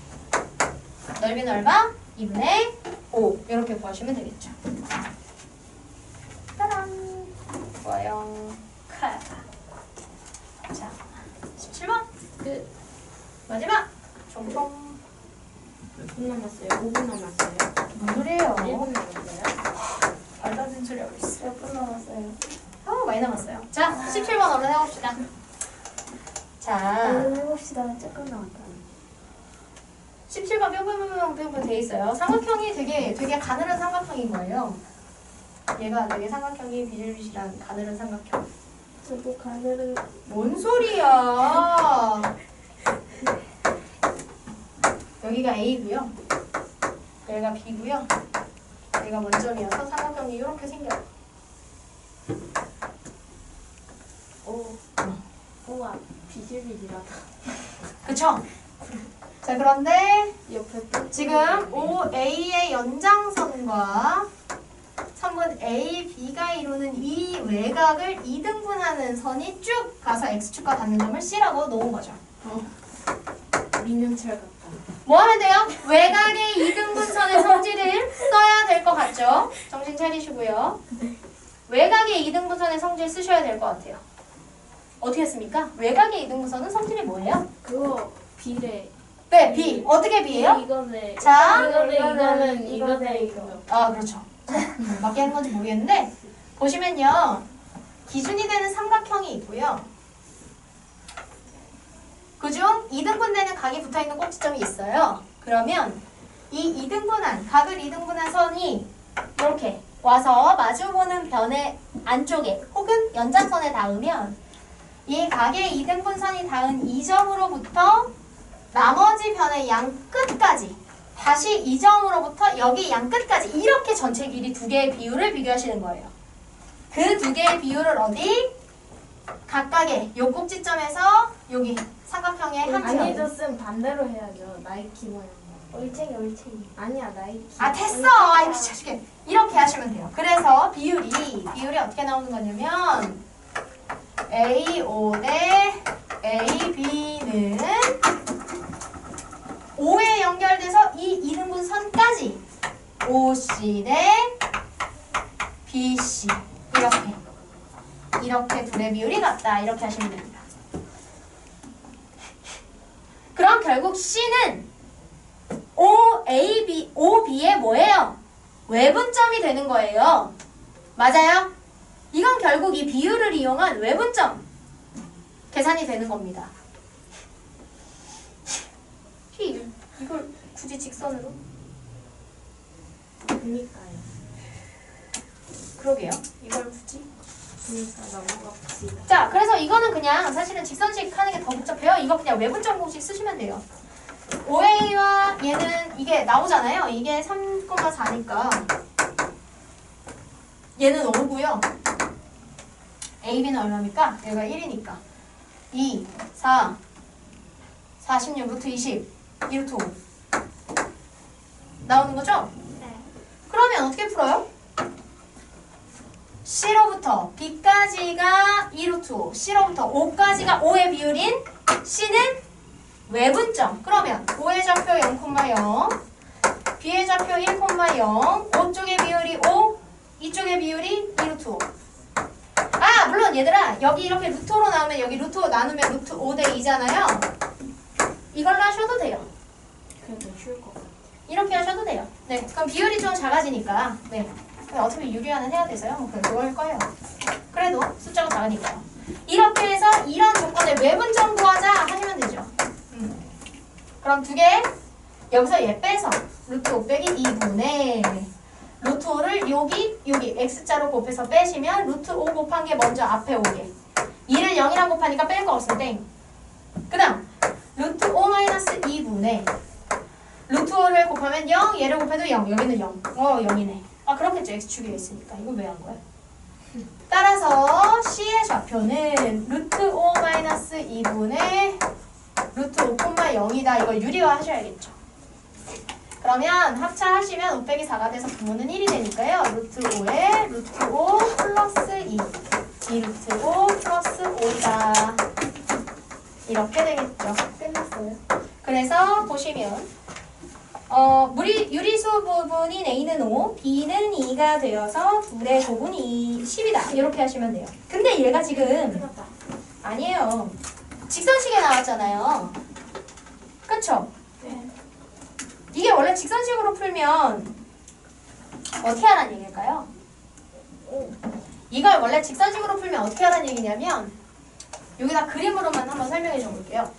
넓이는 얼마? 2분의 5 이렇게 구하시면 되겠죠. 짜란 좋아요. 자, 17번 끝. 마지막 종통. 몇 분 남았어요? 5분 남았어요? 뭔 소리예요? 1분 남았어요? 말도 안 되는 소리 하고 있어. 몇 분 남았어요? 많이 남았어요. 자, 17번 얼른 해봅시다. 자, 해봅시다. 조금 남았다. 17번 뿅뿅뿅뿅뿅 돼 있어요. 삼각형이 되게 가늘한 삼각형인 거예요. 얘가 되게 삼각형이 비실비실한 가늘한 삼각형. 저도 가늘은 뭔 소리야? 여기가 A고요. 여기가 B고요. 여기가 원점이어서 삼각형이 이렇게 생겨요. 우와, 비질비질하다. 그쵸? 자, 그런데 옆에 또 지금 OA의 연장선과 2등분 A, B가 이루는 이 외곽을 2등분하는 선이 쭉 가서 X축과 닿는 점을 C라고 놓은 거죠. 민영철 같다. 뭐 하면 돼요? 외곽의 2등분선의 성질을 써야 될 것 같죠? 정신 차리시고요. 외곽의 2등분선의 성질 쓰셔야 될 것 같아요. 어떻게 했습니까? 외곽의 2등분선은 성질이 뭐예요? 그거 비례. 네, B. 어떻게 B예요? 이거네. 자. 이거네. 이거. 아, 그렇죠. 맞게 하는 건지 모르겠는데 보시면요. 기준이 되는 삼각형이 있고요. 그중 2등분 되는 각이 붙어있는 꼭지점이 있어요. 그러면 이 2등분한, 각을 2등분한 선이 이렇게 와서 마주보는 변의 안쪽에 혹은 연장선에 닿으면 이 각의 2등분선이 닿은 이 점으로부터 나머지 변의 양 끝까지 다시 이 점으로부터 여기 양 끝까지 이렇게 전체 길이 두 개의 비율을 비교하시는 거예요. 그 두 개의 비율을 어디? 각각의 요 꼭지점에서 여기 삼각형의 한 점. 아니죠, 쌤 반대로 해야죠. 나이키 모양. 올챙이. 아니야, 나이키. 아 됐어! 아이 귀찮게 이렇게 하시면 돼요. 그래서 비율이 어떻게 나오는 거냐면 AO 대 AB는 O에 연결돼서 이 2등분 선까지 OC 대 BC 이렇게 둘의 비율이 같다 이렇게 하시면 됩니다. 그럼 결국 C는 OB의 뭐예요? 외분점이 되는 거예요. 맞아요? 이건 결국 이 비율을 이용한 외분점 계산이 되는 겁니다. 이걸 굳이 직선으로? 그니까요. 그러게요. 이걸 굳이? 그니까 넘어갑시다. 자, 그래서 이거는 그냥 사실은 직선식 하는 게 더 복잡해요. 이거 그냥 외분점 공식 쓰시면 돼요. OA와 얘는 이게 나오잖아요. 이게 3,4니까 얘는 5고요. AB는 얼마입니까? 여기가 1이니까 2, 4, 46, 루트 20, 2 루트 5 나오는 거죠? 네. 그러면 어떻게 풀어요? C로부터 B까지가 2 루트 5, C로부터 O까지가 5의 비율인 C는 외분점. 그러면 O의 좌표 0,0, B의 좌표 1,0, O 쪽의 비율이 5, 이쪽의 비율이 2 루트 5. 아, 물론 얘들아, 여기 이렇게 루트 5로 나오면 여기 루트 5 나누면 루트 5 대 2잖아요. 이걸로 하셔도 돼요. 그래도 쉬울 것 같아. 이렇게 하셔도 돼요. 네, 그럼 비율이 좀 작아지니까. 네. 어차피 유리화는 해야 돼서요. 뭐 그럴 거예요. 그래도 숫자가 작으니까요. 이렇게 해서 이런 조건에 외분점 구하자 하시면 되죠. 그럼 두 개, 여기서 얘 빼서 루트 5 빼기 2분의 루트 5를 여기 X자로 곱해서 빼시면 루트 5 곱한 게 먼저 앞에 오게. 2를 0이랑 곱하니까 뺄 거 없으면 땡. 그 다음 루트 5 마이너스 2분의 루트 5를 곱하면 0, 얘를 곱해도 0, 여기는 0. 0이네. 아, 그렇겠죠. X축이 있으니까. 이거 왜 한 거야? 따라서 C의 좌표는 루트 5 마이너스 2분의 루트 5, 0이다. 이거 유리화 하셔야겠죠. 그러면 합차하시면 5 빼기 4가 돼서 부모는 1이 되니까요. 루트 5에 루트 5 플러스 2. 2 루트 5 플러스 5다. 이렇게 되겠죠. 끝났어요. 그래서 보시면 유리수 부분인 A는 5, B는 2가 되어서 둘의 곱은이 10이다. 이렇게 하시면 돼요. 근데 얘가 지금 끝났다. 아니에요. 직선식에 나왔잖아요. 그쵸? 네. 이게 원래 직선식으로 풀면 어떻게 하라는 얘기일까요? 이걸 원래 직선식으로 풀면 어떻게 하라는 얘기냐면 여기다 그림으로만 한번 설명해 줘 볼게요.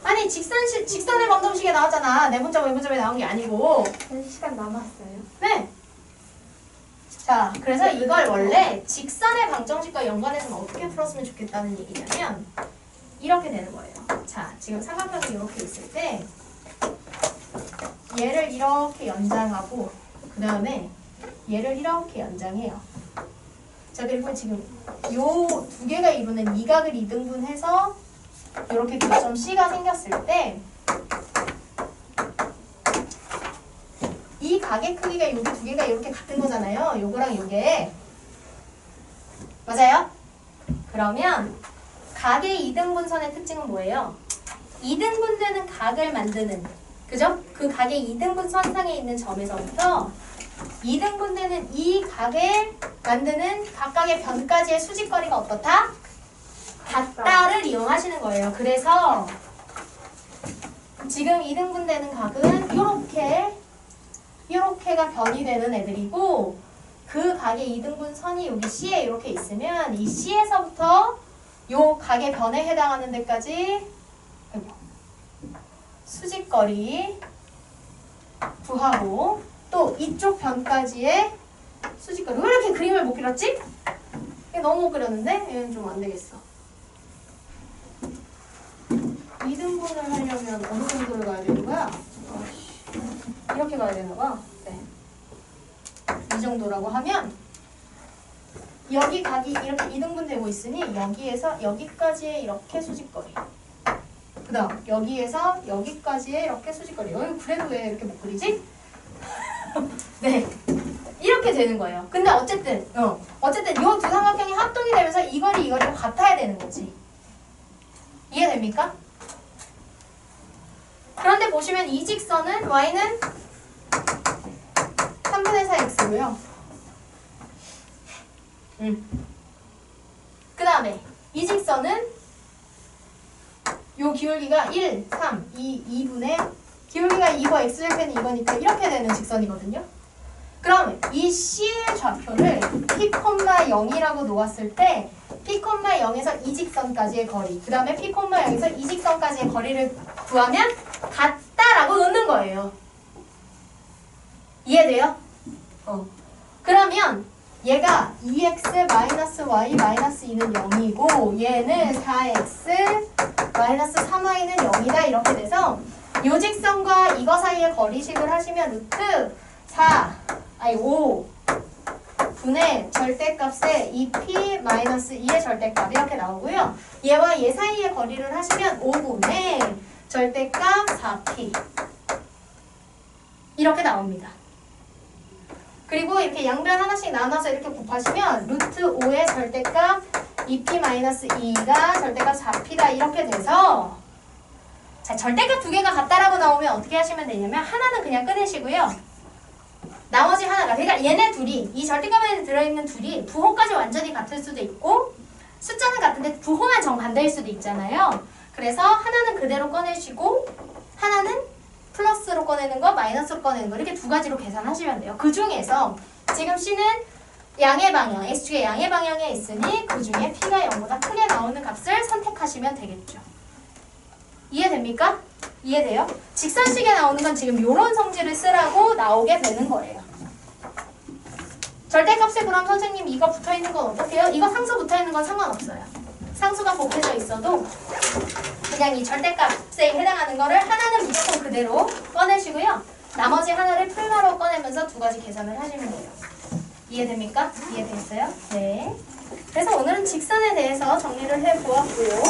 아니 직선의 방정식에 나왔잖아. 내분점 외분점에 나온 게 아니고. 시간 남았어요. 네. 자, 그래서 이걸 원래 직선의 방정식과 연관해서 어떻게 풀었으면 좋겠다는 얘기냐면 이렇게 되는 거예요. 자, 지금 삼각형이 이렇게 있을 때 얘를 이렇게 연장하고 그 다음에 얘를 이렇게 연장해요. 자, 그리고 지금 요 두 개가 이루는 이 각을 2등분해서 이렇게 교점 C가 생겼을 때 이 각의 크기가 여기 두 개가 이렇게 같은 거잖아요. 요거랑 요게. 맞아요? 그러면 각의 이등분선의 특징은 뭐예요? 이등분되는 각을 만드는, 그죠? 그 각의 이등분선상에 있는 점에서부터 이등분되는 이 각을 만드는 각각의 변까지의 수직거리가 어떻다? 같다를 이용하시는 거예요. 그래서 지금 이등분되는 각은 요렇게가 변이 되는 애들이고, 그 각의 이등분선이 여기 C에 이렇게 있으면 이 C에서부터 요 각의 변에 해당하는 데까지 수직거리 구하고, 또 이쪽 변까지의 수직거리. 왜 이렇게 그림을 못 그렸지? 이게 너무 못 그렸는데? 얘는 좀 안 되겠어. 이등분을 하려면 어느 정도를 가야 되는 거야? 이렇게 가야 되나 봐. 네. 이 정도라고 하면 여기 각이 이렇게 이등분되고 있으니 여기에서 여기까지의 이렇게 수직거리. 그 다음 여기에서 여기까지의 이렇게 수직거리. 그래도 왜 이렇게 못 그리지? 네. 이렇게 되는 거예요. 근데 어쨌든 요 두 삼각형이 합동이 되면서 이 거리가 같아야 되는 거지. 이해됩니까? 그런데 보시면 이 직선은 y는 3분의 4x고요. 그 다음에 이 직선은 요 기울기가 1, 3, 2, 2분의 기울기가 2고 x절편이 이거니까 이렇게 되는 직선이거든요. 그러면 이 C의 좌표를 P,0이라고 놓았을 때 P,0에서 이 직선까지의 거리, 그 다음에 P,0에서 이 직선까지의 거리를 구하면 같다라고 놓는 거예요. 이해돼요? 그러면 얘가 2x-y-2는 0이고 얘는 4x-3y는 0이다 이렇게 돼서 요 직선과 이거 사이의 거리식을 하시면 루트 5 분의 절대값에 2p-2의 절대값 이렇게 나오고요. 얘와 얘 사이의 거리를 하시면 5분의 절대값 4p 이렇게 나옵니다. 그리고 이렇게 양변 하나씩 나눠서 이렇게 곱하시면 루트 5의 절대값 2p-2가 절대값 4p다 이렇게 돼서, 자, 절대값 두 개가 같다라고 나오면 어떻게 하시면 되냐면 하나는 그냥 꺼내시고요. 나머지 하나가, 그러니까 얘네 둘이, 이 절대값에 들어있는 둘이 부호까지 완전히 같을 수도 있고 숫자는 같은데 부호만 정반대일 수도 있잖아요. 그래서 하나는 그대로 꺼내시고 하나는 플러스로 꺼내는 거, 마이너스로 꺼내는 거 이렇게 두 가지로 계산하시면 돼요. 그 중에서 지금 C는 양의 방향, X축의 양의 방향에 있으니 그 중에 P가 0보다 크게 나오는 값을 선택하시면 되겠죠. 이해됩니까? 이해돼요? 직선식에 나오는 건 지금 이런 성질을 쓰라고 나오게 되는 거예요. 절대값에 그럼 선생님 이거 붙어있는 건 어떡해요? 이거 상수 붙어있는 건 상관없어요. 상수가 곱해져 있어도 그냥 이 절대값에 해당하는 거를 하나는 무조건 그대로 꺼내시고요. 나머지 하나를 풀마로 꺼내면서 두 가지 계산을 하시면 돼요. 이해됩니까? 이해되겠어요? 네. 그래서 오늘은 직선에 대해서 정리를 해보았고요.